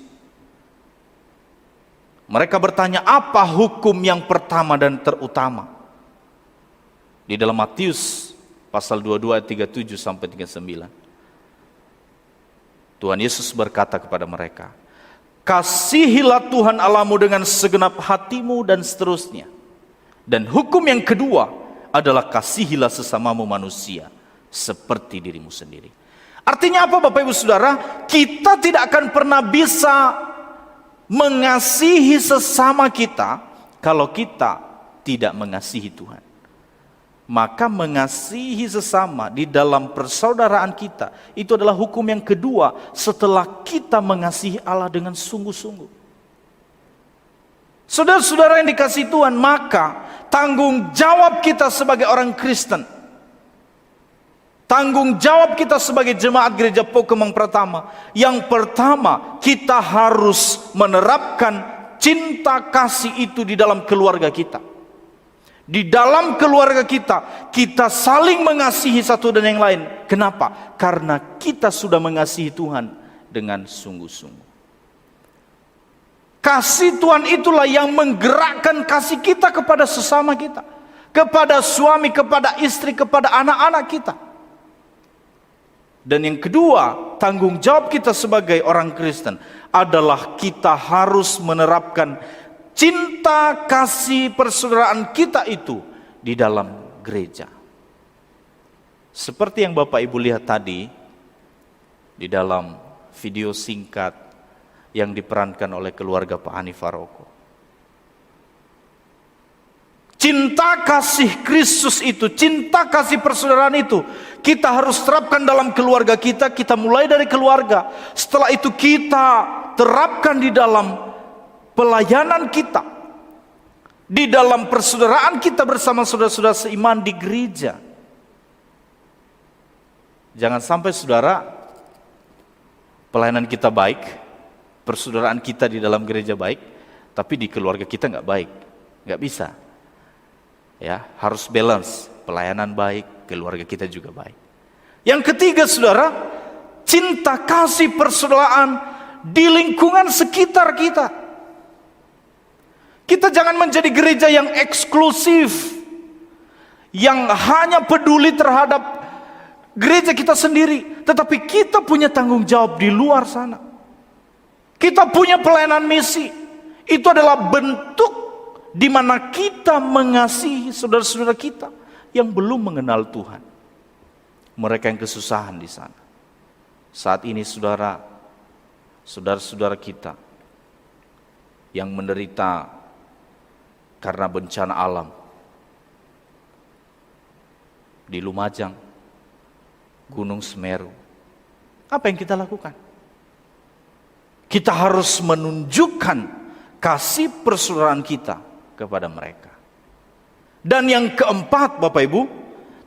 mereka bertanya, apa hukum yang pertama dan terutama? Di dalam Matius pasal 22 ayat 37 sampai 39. Tuhan Yesus berkata kepada mereka, kasihilah Tuhan Allahmu dengan segenap hatimu dan seterusnya. Dan hukum yang kedua adalah kasihilah sesamamu manusia seperti dirimu sendiri. Artinya apa Bapak Ibu Saudara? Kita tidak akan pernah bisa mengasihi sesama kita kalau kita tidak mengasihi Tuhan. Maka mengasihi sesama di dalam persaudaraan kita itu adalah hukum yang kedua setelah kita mengasihi Allah dengan sungguh-sungguh. Saudara-saudara yang dikasihi Tuhan, maka tanggung jawab kita sebagai orang Kristen, tanggung jawab kita sebagai jemaat Gereja Pok Kemang Pratama, yang pertama kita harus menerapkan cinta kasih itu di dalam keluarga kita. Di dalam keluarga kita, kita saling mengasihi satu dan yang lain. Kenapa? Karena kita sudah mengasihi Tuhan dengan sungguh-sungguh. Kasih Tuhan itulah yang menggerakkan kasih kita kepada sesama kita, kepada suami, kepada istri, kepada anak-anak kita. Dan yang kedua, tanggung jawab kita sebagai orang Kristen adalah kita harus menerapkan cinta kasih persaudaraan kita itu di dalam gereja. Seperti yang Bapak Ibu lihat tadi di dalam video singkat yang diperankan oleh keluarga Pak Hanif Faroko. Cinta kasih Kristus itu, cinta kasih persaudaraan itu kita harus terapkan dalam keluarga kita. Kita mulai dari keluarga. Setelah itu kita terapkan di dalam pelayanan kita, di dalam persaudaraan kita bersama saudara-saudara seiman di gereja. Jangan sampai saudara, pelayanan kita baik, persaudaraan kita di dalam gereja baik, tapi di keluarga kita nggak baik. Nggak bisa. Ya, harus balance, pelayanan baik, keluarga kita juga baik. Yang ketiga saudara, cinta kasih persaudaraan di lingkungan sekitar kita. Kita jangan menjadi gereja yang eksklusif, yang hanya peduli terhadap gereja kita sendiri, tetapi kita punya tanggung jawab di luar sana. Kita punya pelayanan misi. Itu adalah bentuk di mana kita mengasihi saudara-saudara kita yang belum mengenal Tuhan. Mereka yang kesusahan di sana. Saat ini saudara-saudara kita yang menderita karena bencana alam di Lumajang, Gunung Semeru. Apa yang kita lakukan? Kita harus menunjukkan kasih persaudaraan kita kepada mereka. Dan yang keempat, Bapak Ibu,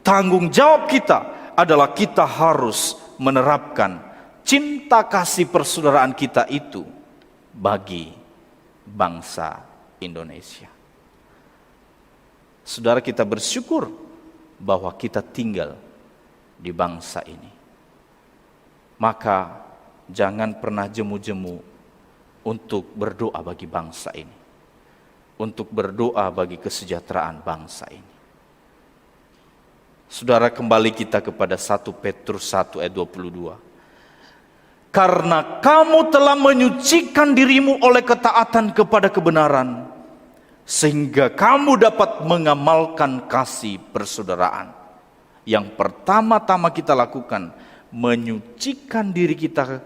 tanggung jawab kita adalah kita harus menerapkan cinta kasih persaudaraan kita itu bagi bangsa Indonesia. Saudara, kita bersyukur bahwa kita tinggal di bangsa ini. Maka jangan pernah jemu-jemu untuk berdoa bagi bangsa ini, untuk berdoa bagi kesejahteraan bangsa ini. Saudara, kembali kita kepada 1 Petrus 1 ayat 22. Karena kamu telah menyucikan dirimu oleh ketaatan kepada kebenaran, sehingga kamu dapat mengamalkan kasih persaudaraan. Yang pertama-tama kita lakukan, menyucikan diri kita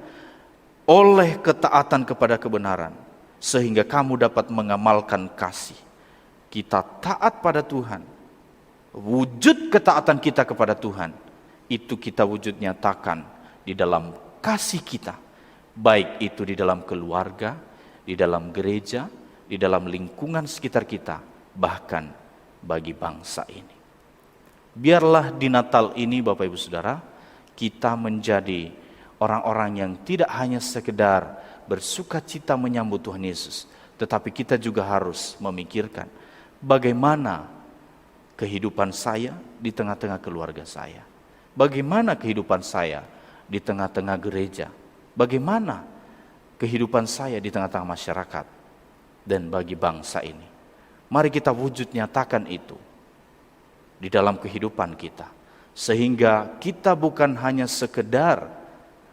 oleh ketaatan kepada kebenaran, sehingga kamu dapat mengamalkan kasih. Kita taat pada Tuhan, wujud ketaatan kita kepada Tuhan, itu kita wujud nyatakan di dalam kasih kita, baik itu di dalam keluarga, di dalam gereja, di dalam lingkungan sekitar kita, bahkan bagi bangsa ini. Biarlah di Natal ini Bapak Ibu Saudara, kita menjadi orang-orang yang tidak hanya sekedar bersuka cita menyambut Tuhan Yesus, tetapi kita juga harus memikirkan bagaimana kehidupan saya di tengah-tengah keluarga saya, bagaimana kehidupan saya di tengah-tengah gereja, bagaimana kehidupan saya di tengah-tengah masyarakat, dan bagi bangsa ini. Mari kita wujud nyatakan itu di dalam kehidupan kita, sehingga kita bukan hanya sekedar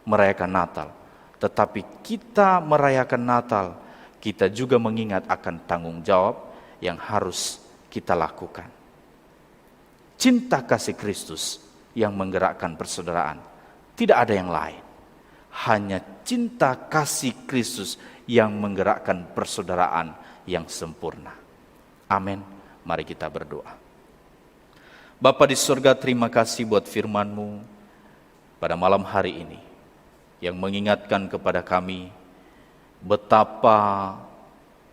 merayakan Natal, tetapi kita merayakan Natal, kita juga mengingat akan tanggung jawab yang harus kita lakukan. Cinta kasih Kristus yang menggerakkan persaudaraan, tidak ada yang lain. Hanya cinta kasih Kristus yang menggerakkan persaudaraan yang sempurna. Amin. Mari kita berdoa. Bapa di surga, terima kasih buat firman-Mu pada malam hari ini, yang mengingatkan kepada kami betapa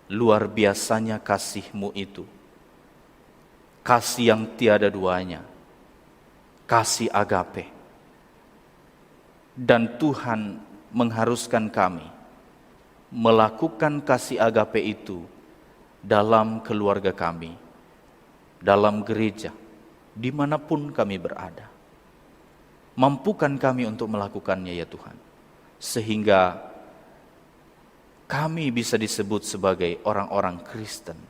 luar biasanya kasih-Mu itu. Kasih yang tiada duanya, kasih agape. Dan Tuhan mengharuskan kami melakukan kasih agape itu dalam keluarga kami, dalam gereja, dimanapun kami berada. Mampukan kami untuk melakukannya ya Tuhan, sehingga kami bisa disebut sebagai orang-orang Kristen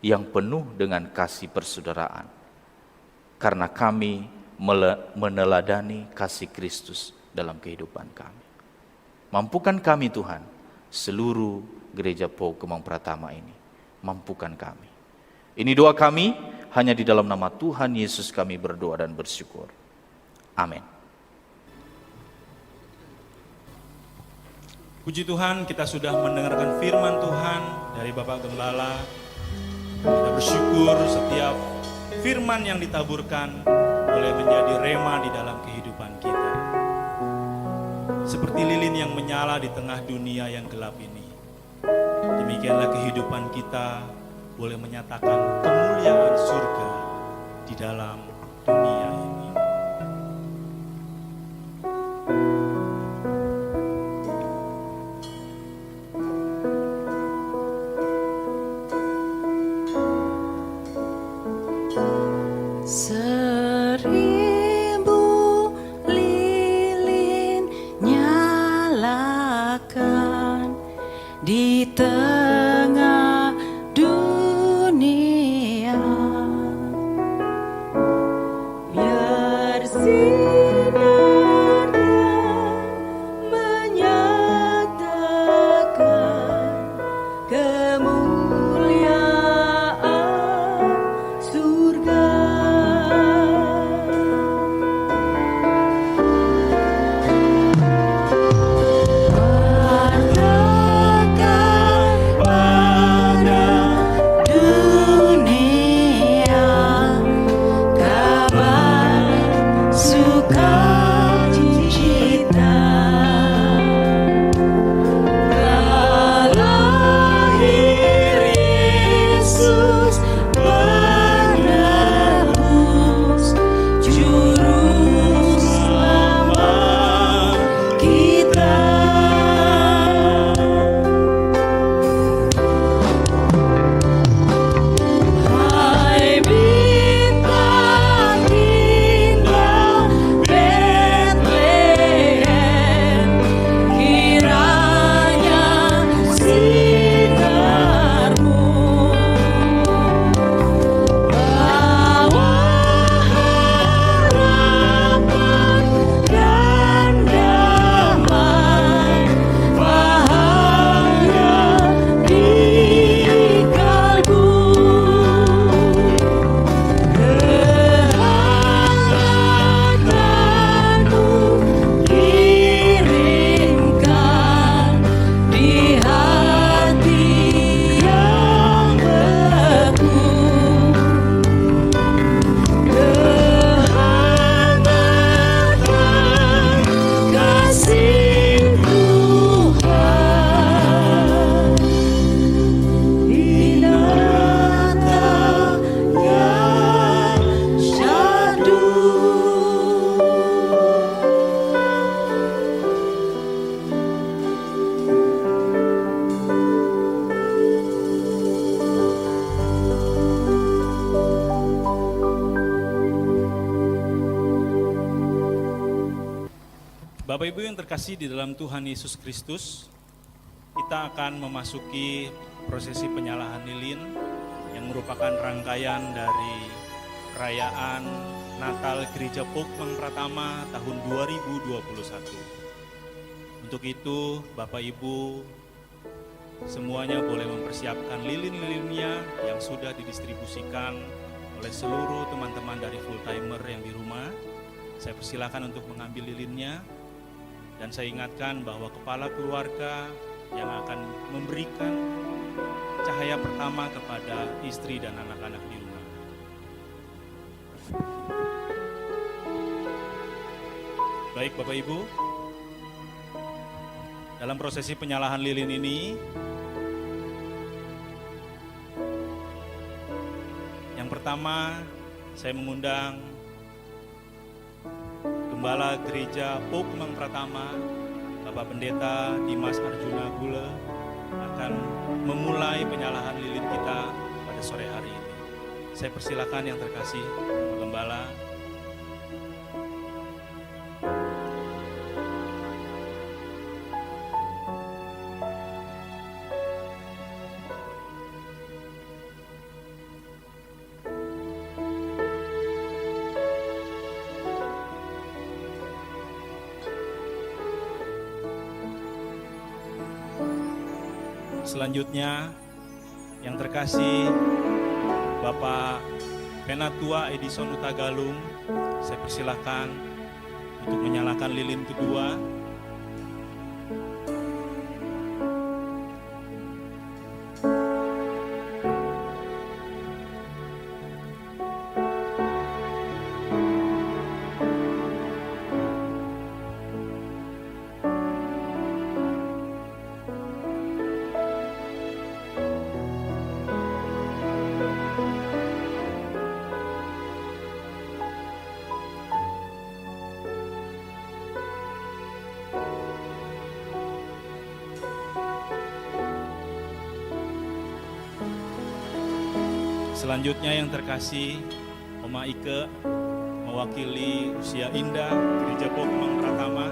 yang penuh dengan kasih persaudaraan, karena kami meneladani kasih Kristus dalam kehidupan kami. Mampukan kami Tuhan, seluruh gereja POG Kemang Pratama ini, mampukan kami. Ini doa kami, hanya di dalam nama Tuhan Yesus kami berdoa dan bersyukur. Amin. Puji Tuhan, kita sudah mendengarkan firman Tuhan dari Bapak Gembala. Kita bersyukur setiap firman yang ditaburkan boleh menjadi rema di dalam kehidupan kita. Seperti lilin yang menyala di tengah dunia yang gelap ini. Demikianlah kehidupan kita boleh menyatakan kemuliaan surga di dalam dunia ini. Seribu lilin nyalakan di tengah dunia, biar sinarnya menyatakan kemuliaan surga. Bapak Ibu yang terkasih di dalam Tuhan Yesus Kristus, kita akan memasuki prosesi penyalahan lilin yang merupakan rangkaian dari perayaan Natal Gereja POG Kemang Pratama tahun 2021. Untuk itu, Bapak Ibu semuanya boleh mempersiapkan lilin-lilinnya yang sudah didistribusikan oleh seluruh teman-teman dari full timer yang di rumah. Saya persilakan untuk mengambil lilinnya. Dan saya ingatkan bahwa kepala keluarga yang akan memberikan cahaya pertama kepada istri dan anak-anak di rumah. Baik Bapak Ibu, dalam prosesi penyalahan lilin ini, yang pertama saya mengundang Gembala Gereja POG Kemang Pratama, Bapak Pendeta Dimas Arjuna Gule akan memulai penyalahan lilin kita pada sore hari ini. Saya persilakan yang terkasih, Bapak Gembala. Selanjutnya, yang terkasih Bapak Penatua Edison Utagalung, saya persilakan untuk menyalakan lilin kedua. Selanjutnya yang terkasih, Oma Ike mewakili Usia Indah Gereja Pokemang Pratama.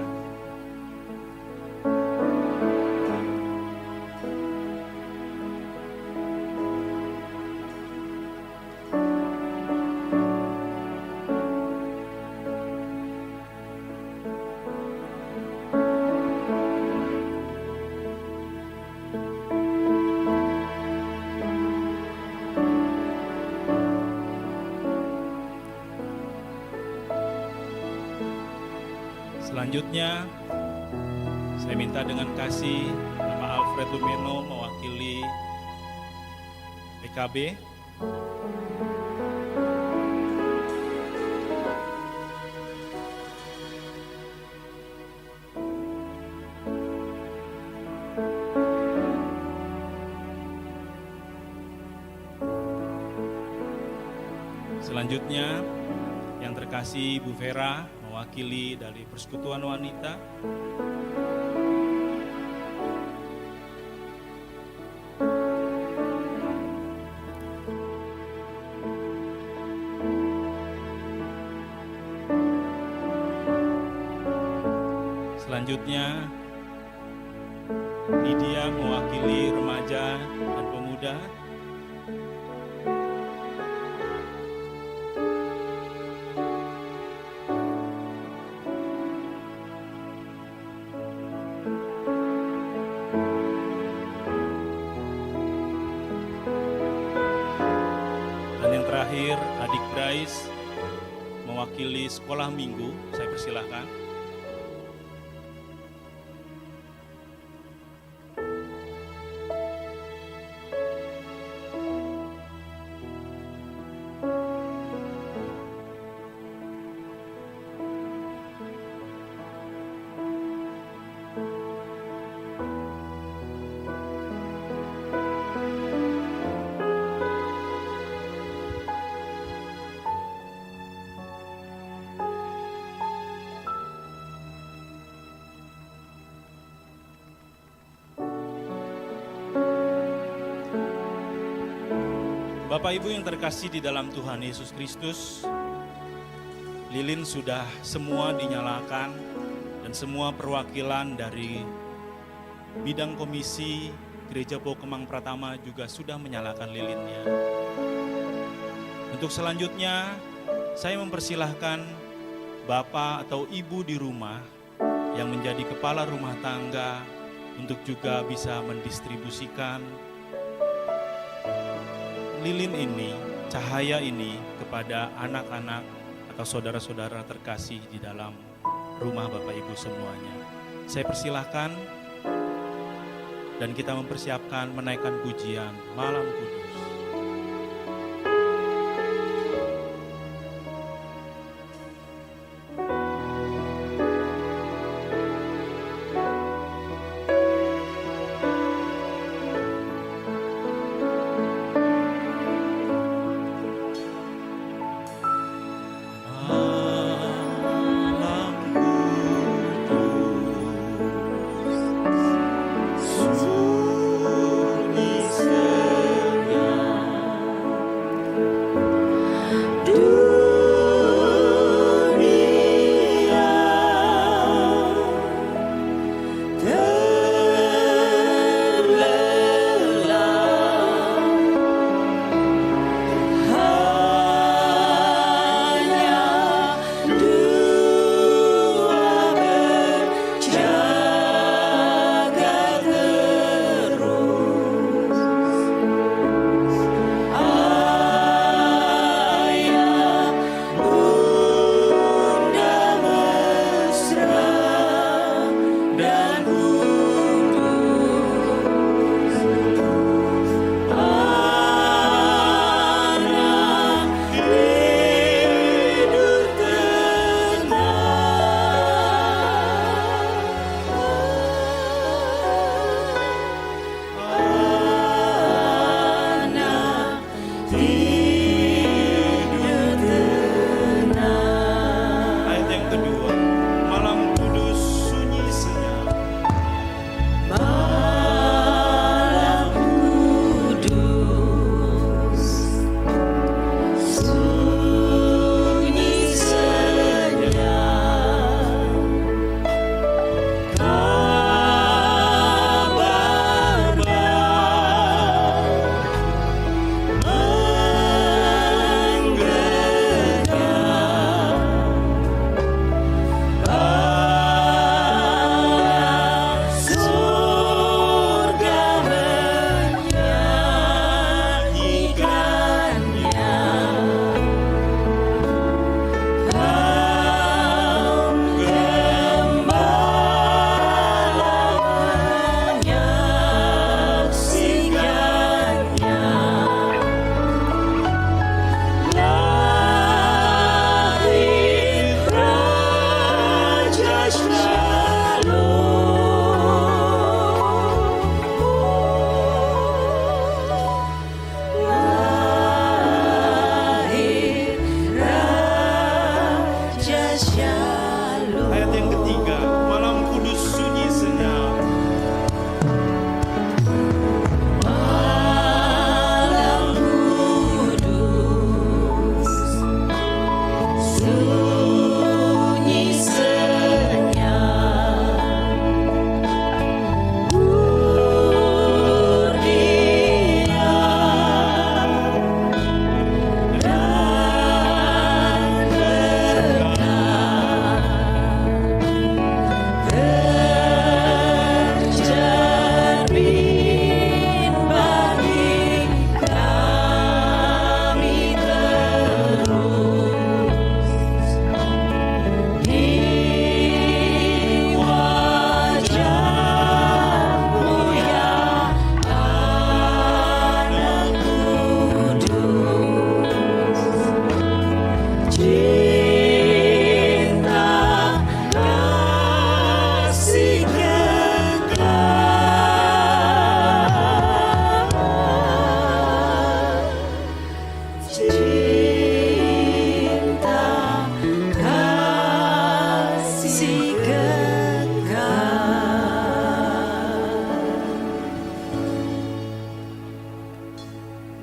Selanjutnya, saya minta dengan kasih Bapak Alfred Lumeno mewakili PKB. Selanjutnya, yang terkasih Bu Vera mewakili dari Persekutuan Wanita. Selanjutnya, Lydia mewakili Remaja dan Pemuda. Terakhir, Adik Bryce mewakili Sekolah Minggu, saya persilahkan. Bapak Ibu yang terkasih di dalam Tuhan Yesus Kristus, lilin sudah semua dinyalakan dan semua perwakilan dari bidang komisi Gereja Pokemang Pratama juga sudah menyalakan lilinnya. Untuk selanjutnya, saya mempersilahkan Bapak atau Ibu di rumah yang menjadi kepala rumah tangga untuk juga bisa mendistribusikan lilin ini, cahaya ini kepada anak-anak atau saudara-saudara terkasih di dalam rumah Bapak Ibu semuanya. Saya persilahkan dan kita mempersiapkan menaikkan pujian Malam Kudus. Sunyi senyap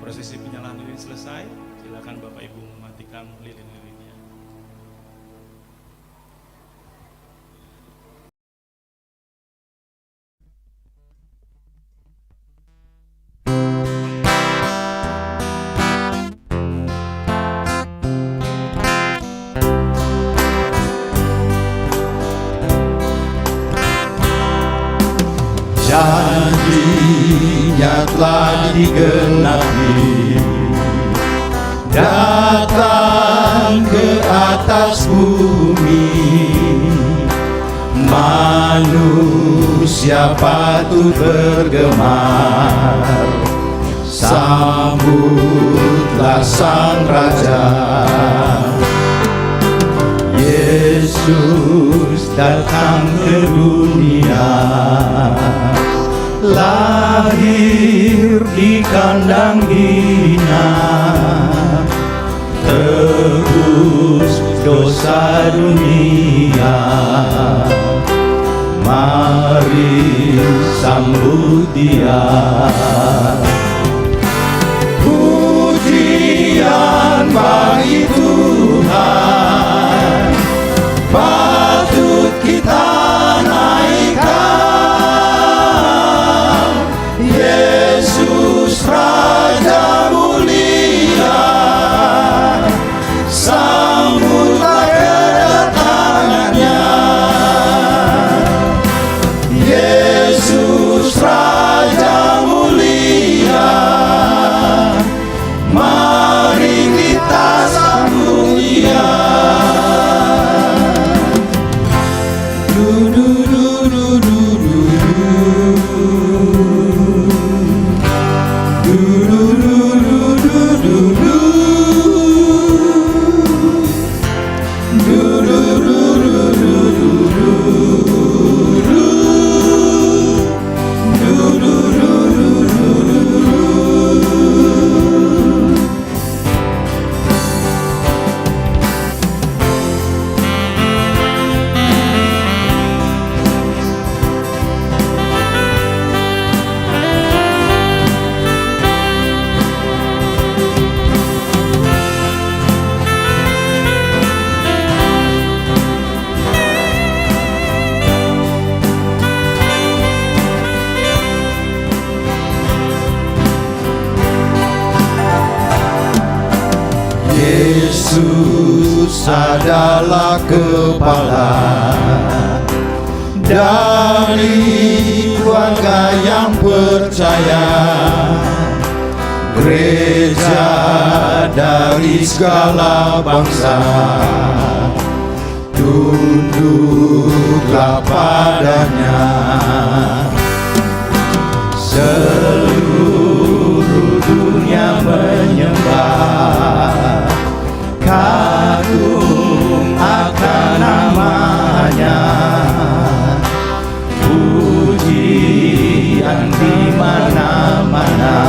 prosesi penyalaan lilin selesai, silakan Bapak Ibu mematikan lilin-lilinnya. Janjinya telah digenapi, datang ke atas bumi. Manusia patut bergemar, sambutlah Sang Raja. Yesus datang ke dunia, lahir di kandang hina, tebus dosa dunia. Mari sambut Dia. Pujian bagi Tuhan, patut kita naikkan. Yesus Raja mulia, sambutlah kedatangannya. Yesus Raja mulia, mari kita sambut Dia. Yesus adalah kepala dari keluarga yang percaya, gereja dari segala bangsa. Tunduklah padanya, seluruh dunia menyembah, kagum akan namanya. Pujian di mana-mana,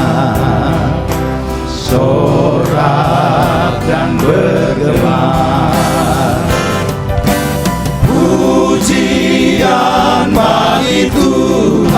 sorak dan bergema. Pujian bagi Tuhan,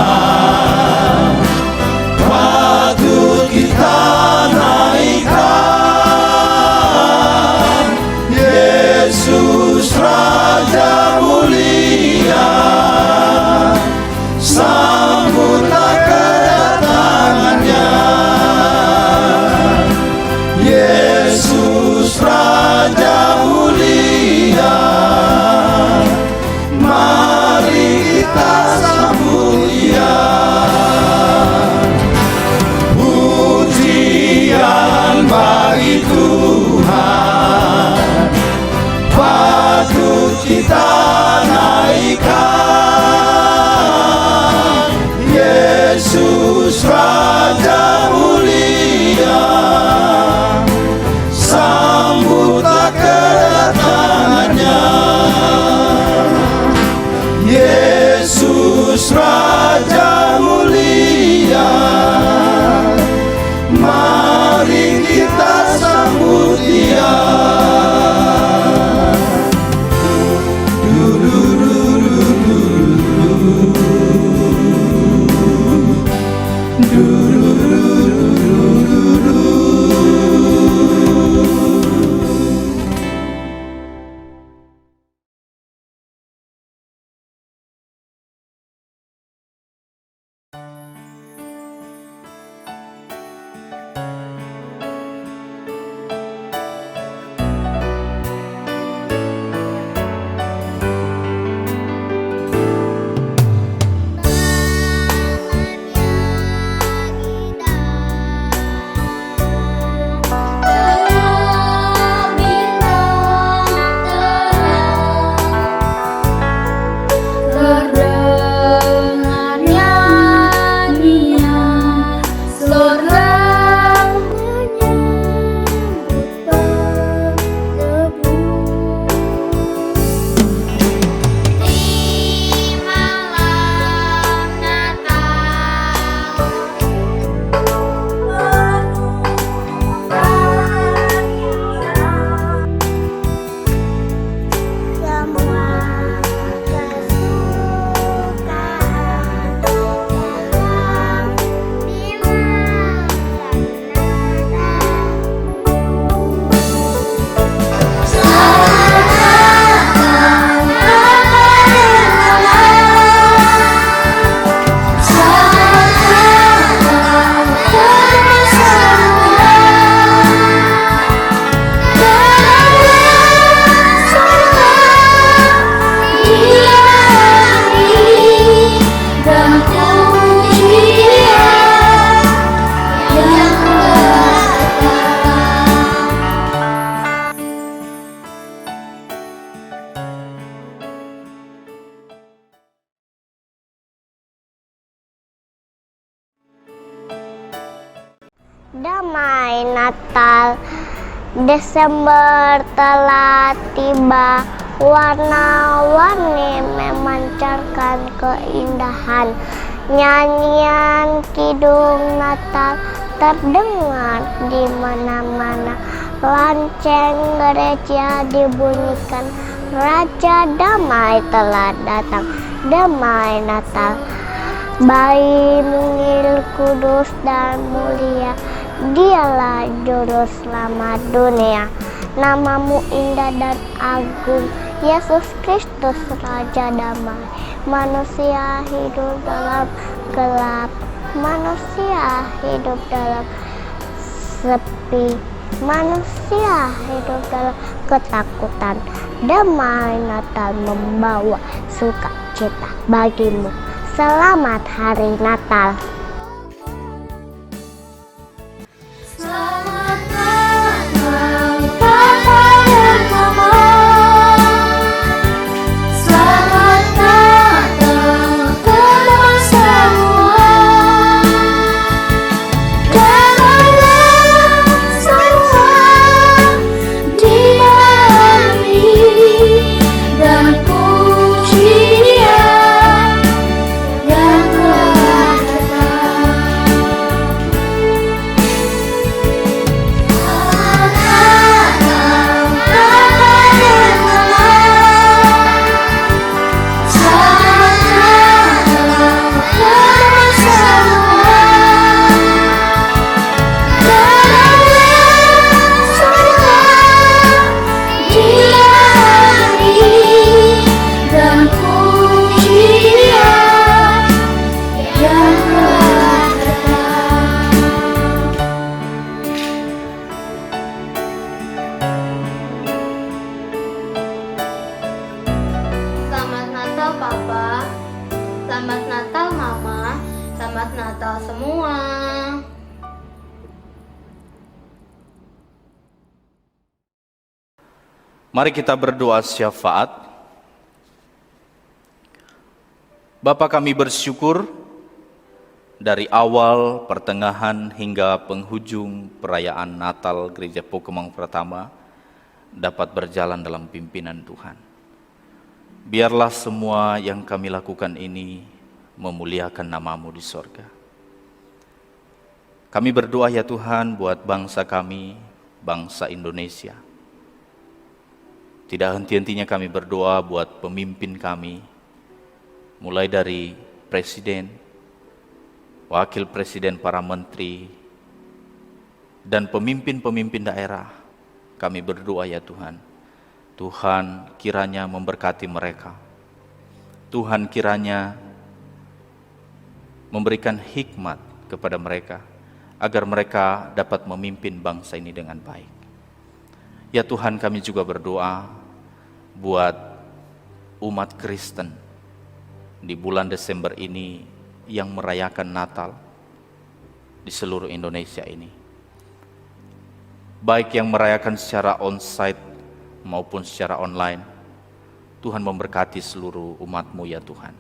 Damai Natal, Desember telah tiba, warna-warni memancarkan keindahan. Nyanyian kidung Natal terdengar di mana-mana. Lonceng gereja dibunyikan, Raja damai telah datang. Damai Natal, bayi mungil kudus dan mulia, dialah juru selamat dunia. Namamu indah dan agung, Yesus Kristus Raja damai. Manusia hidup dalam gelap, manusia hidup dalam sepi, manusia hidup dalam ketakutan. Damai Natal membawa sukacita bagimu. Selamat Hari Natal. Selamat Natal, Papa dan Mama. Selamat Natal, teman semua. Damailah semua di malam ini, dan puji Dia yang telah datang. Selamat Natal, Papa dan Mama. Selamat Natal, teman semua. Damailah semua di hari dan puji Dia yang telah datang. Selamat Natal Papa, selamat Natal Mama, selamat Natal semua. Mari kita berdoa syafaat. Bapa, kami bersyukur dari awal, pertengahan hingga penghujung perayaan Natal Gereja Pokemon Pratama dapat berjalan dalam pimpinan Tuhan. Biarlah semua yang kami lakukan ini memuliakan nama-Mu di sorga. Kami berdoa ya Tuhan buat bangsa kami, bangsa Indonesia. Tidak henti-hentinya kami berdoa buat pemimpin kami, mulai dari presiden, wakil presiden, para menteri, dan pemimpin-pemimpin daerah. Kami berdoa ya Tuhan, Tuhan kiranya memberkati mereka. Tuhan kiranya memberikan hikmat kepada mereka, agar mereka dapat memimpin bangsa ini dengan baik. Ya Tuhan, kami juga berdoa buat umat Kristen di bulan Desember ini yang merayakan Natal di seluruh Indonesia ini. Baik yang merayakan secara onsite maupun secara online. Tuhan memberkati seluruh umat-Mu ya Tuhan.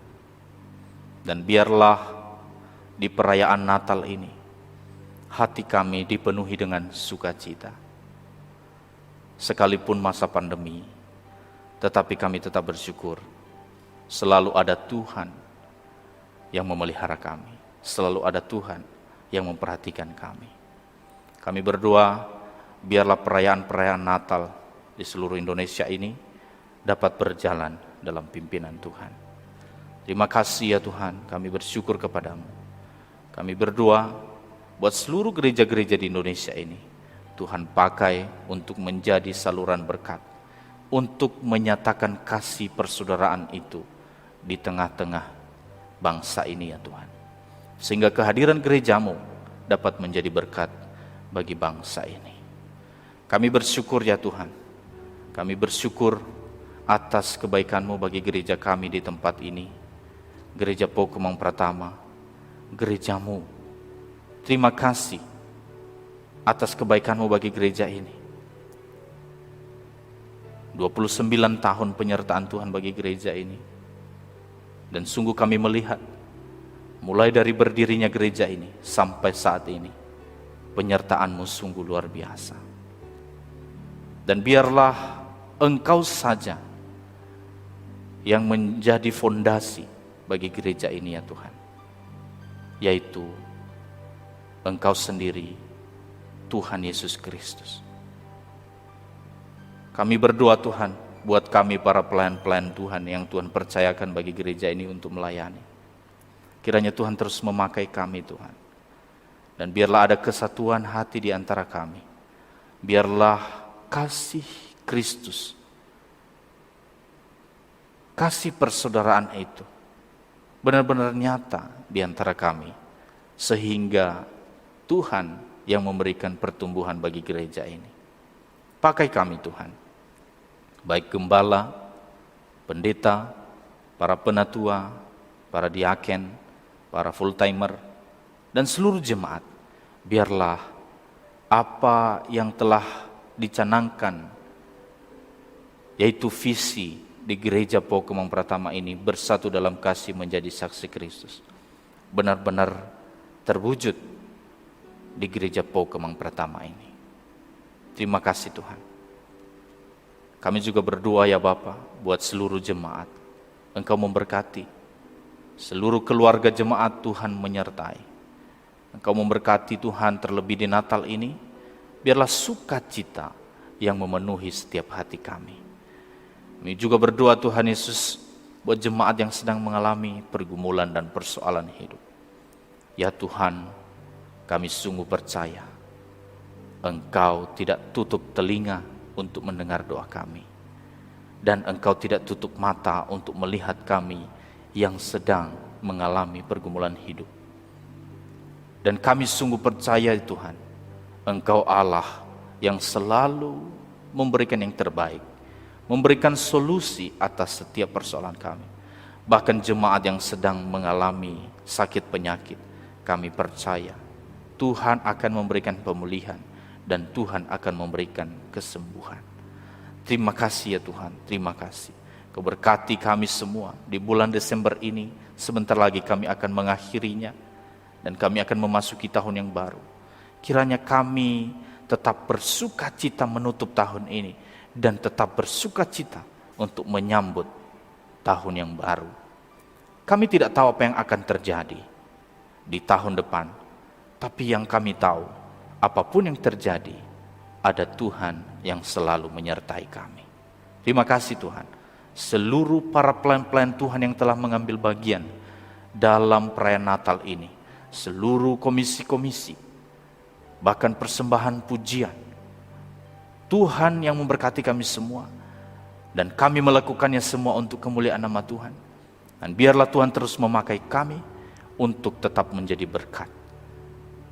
Dan biarlah di perayaan Natal ini hati kami dipenuhi dengan sukacita. Sekalipun masa pandemi, tetapi kami tetap bersyukur selalu ada Tuhan yang memelihara kami, selalu ada Tuhan yang memperhatikan kami. Kami berdoa biarlah perayaan-perayaan Natal di seluruh Indonesia ini dapat berjalan dalam pimpinan Tuhan. Terima kasih ya Tuhan, kami bersyukur kepadamu. Kami berdoa buat seluruh gereja-gereja di Indonesia ini, Tuhan pakai untuk menjadi saluran berkat, untuk menyatakan kasih persaudaraan itu di tengah-tengah bangsa ini ya Tuhan. Sehingga kehadiran gereja-Mu dapat menjadi berkat bagi bangsa ini. Kami bersyukur ya Tuhan, kami bersyukur atas kebaikan-Mu bagi gereja kami di tempat ini, Gereja Pokemon Pratama, gereja-Mu. Terima kasih atas kebaikan-Mu bagi gereja ini. 29 tahun penyertaan Tuhan bagi gereja ini. Dan sungguh kami melihat, mulai dari berdirinya gereja ini sampai saat ini, penyertaan-Mu sungguh luar biasa. Dan biarlah Engkau saja yang menjadi fondasi bagi gereja ini ya Tuhan, yaitu Engkau sendiri, Tuhan Yesus Kristus. Kami berdoa Tuhan, buat kami para pelayan-pelayan Tuhan yang Tuhan percayakan bagi gereja ini untuk melayani. Kiranya Tuhan terus memakai kami Tuhan. Dan biarlah ada kesatuan hati di antara kami. Biarlah kasih Kristus, kasih persaudaraan itu benar-benar nyata di antara kami. Sehingga Tuhan yang memberikan pertumbuhan bagi gereja ini. Pakai kami Tuhan. Baik gembala, pendeta, para penatua, para diaken, para full timer, dan seluruh jemaat. Biarlah apa yang telah dicanangkan, yaitu visi di gereja PO Kemang Pratama ini bersatu dalam kasih menjadi saksi Kristus, benar-benar terwujud di gereja PO Kemang Pratama ini. Terima kasih Tuhan. Kami juga berdoa ya Bapa buat seluruh jemaat. Engkau memberkati seluruh keluarga jemaat, Tuhan menyertai. Engkau memberkati Tuhan terlebih di Natal ini. Biarlah sukacita yang memenuhi setiap hati kami. Kami juga berdoa Tuhan Yesus buat jemaat yang sedang mengalami pergumulan dan persoalan hidup. Ya Tuhan, kami sungguh percaya Engkau tidak tutup telinga untuk mendengar doa kami. Dan Engkau tidak tutup mata untuk melihat kami yang sedang mengalami pergumulan hidup. Dan kami sungguh percaya Tuhan, Engkau Allah yang selalu memberikan yang terbaik, memberikan solusi atas setiap persoalan kami. Bahkan jemaat yang sedang mengalami sakit penyakit, kami percaya Tuhan akan memberikan pemulihan dan Tuhan akan memberikan kesembuhan. Terima kasih ya Tuhan, terima kasih. Kau berkati kami semua di bulan Desember ini. Sebentar lagi kami akan mengakhirinya dan kami akan memasuki tahun yang baru. Kiranya kami tetap bersukacita menutup tahun ini dan tetap bersukacita untuk menyambut tahun yang baru. Kami tidak tahu apa yang akan terjadi di tahun depan, tapi yang kami tahu, apapun yang terjadi, ada Tuhan yang selalu menyertai kami. Terima kasih Tuhan. Seluruh para pelayan-pelayan Tuhan yang telah mengambil bagian dalam perayaan Natal ini, seluruh komisi-komisi, bahkan persembahan pujian, Tuhan yang memberkati kami semua, dan kami melakukannya semua untuk kemuliaan nama Tuhan. Dan biarlah Tuhan terus memakai kami untuk tetap menjadi berkat.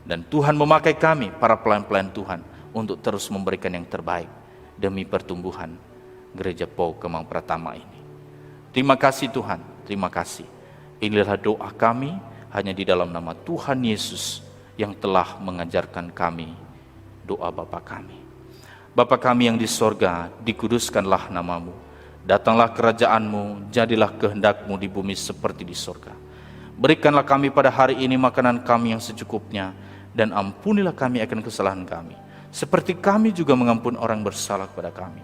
Dan Tuhan memakai kami, para pelayan-pelayan Tuhan, untuk terus memberikan yang terbaik demi pertumbuhan Gereja PO Kemang Pratama ini. Terima kasih Tuhan, terima kasih. Inilah doa kami hanya di dalam nama Tuhan Yesus yang telah mengajarkan kami doa Bapa kami. Bapa kami yang di sorga, dikuduskanlah namamu. Datanglah kerajaanmu, jadilah kehendak-Mu di bumi seperti di sorga. Berikanlah kami pada hari ini makanan kami yang secukupnya, dan ampunilah kami akan kesalahan kami, seperti kami juga mengampuni orang bersalah kepada kami.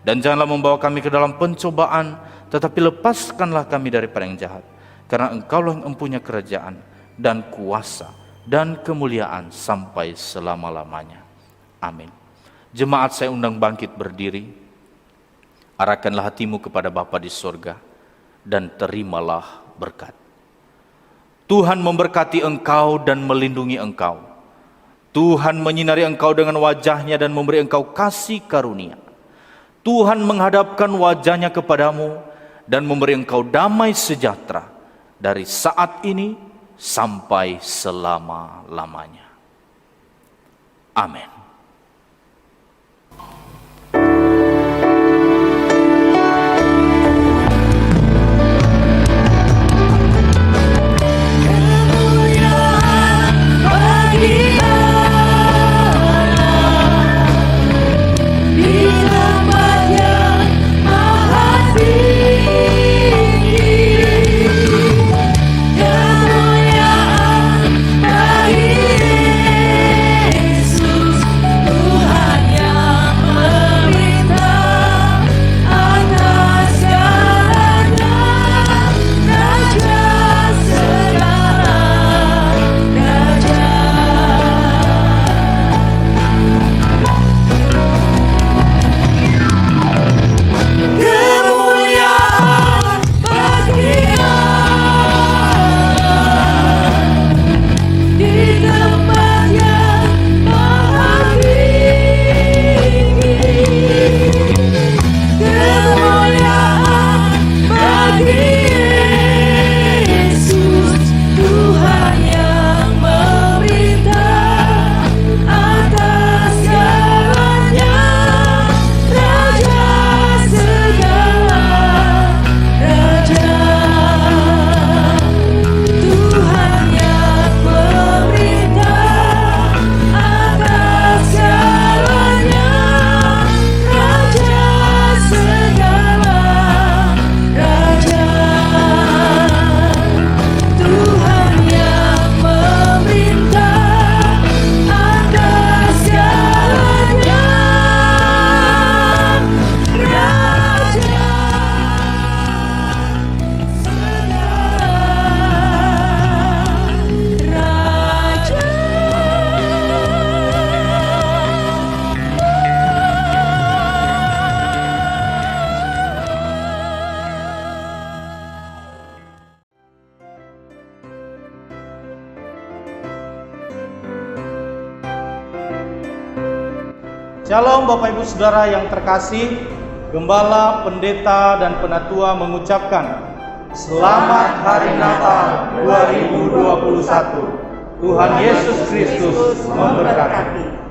Dan janganlah membawa kami ke dalam pencobaan, tetapi lepaskanlah kami daripada yang jahat. Karena Engkaulah yang mempunyai kerajaan, dan kuasa, dan kemuliaan sampai selama-lamanya. Amin. Jemaat saya undang bangkit berdiri. Arahkanlah hatimu kepada Bapa di sorga, dan terimalah berkat. Tuhan memberkati engkau dan melindungi engkau. Tuhan menyinari engkau dengan wajah-Nya dan memberi engkau kasih karunia. Tuhan menghadapkan wajah-Nya kepadamu dan memberi engkau damai sejahtera dari saat ini sampai selama-lamanya. Amin. Shalom Bapak Ibu Saudara yang terkasih, Gembala, Pendeta, dan Penatua mengucapkan Selamat Hari Natal 2021. Tuhan Yesus Kristus memberkati.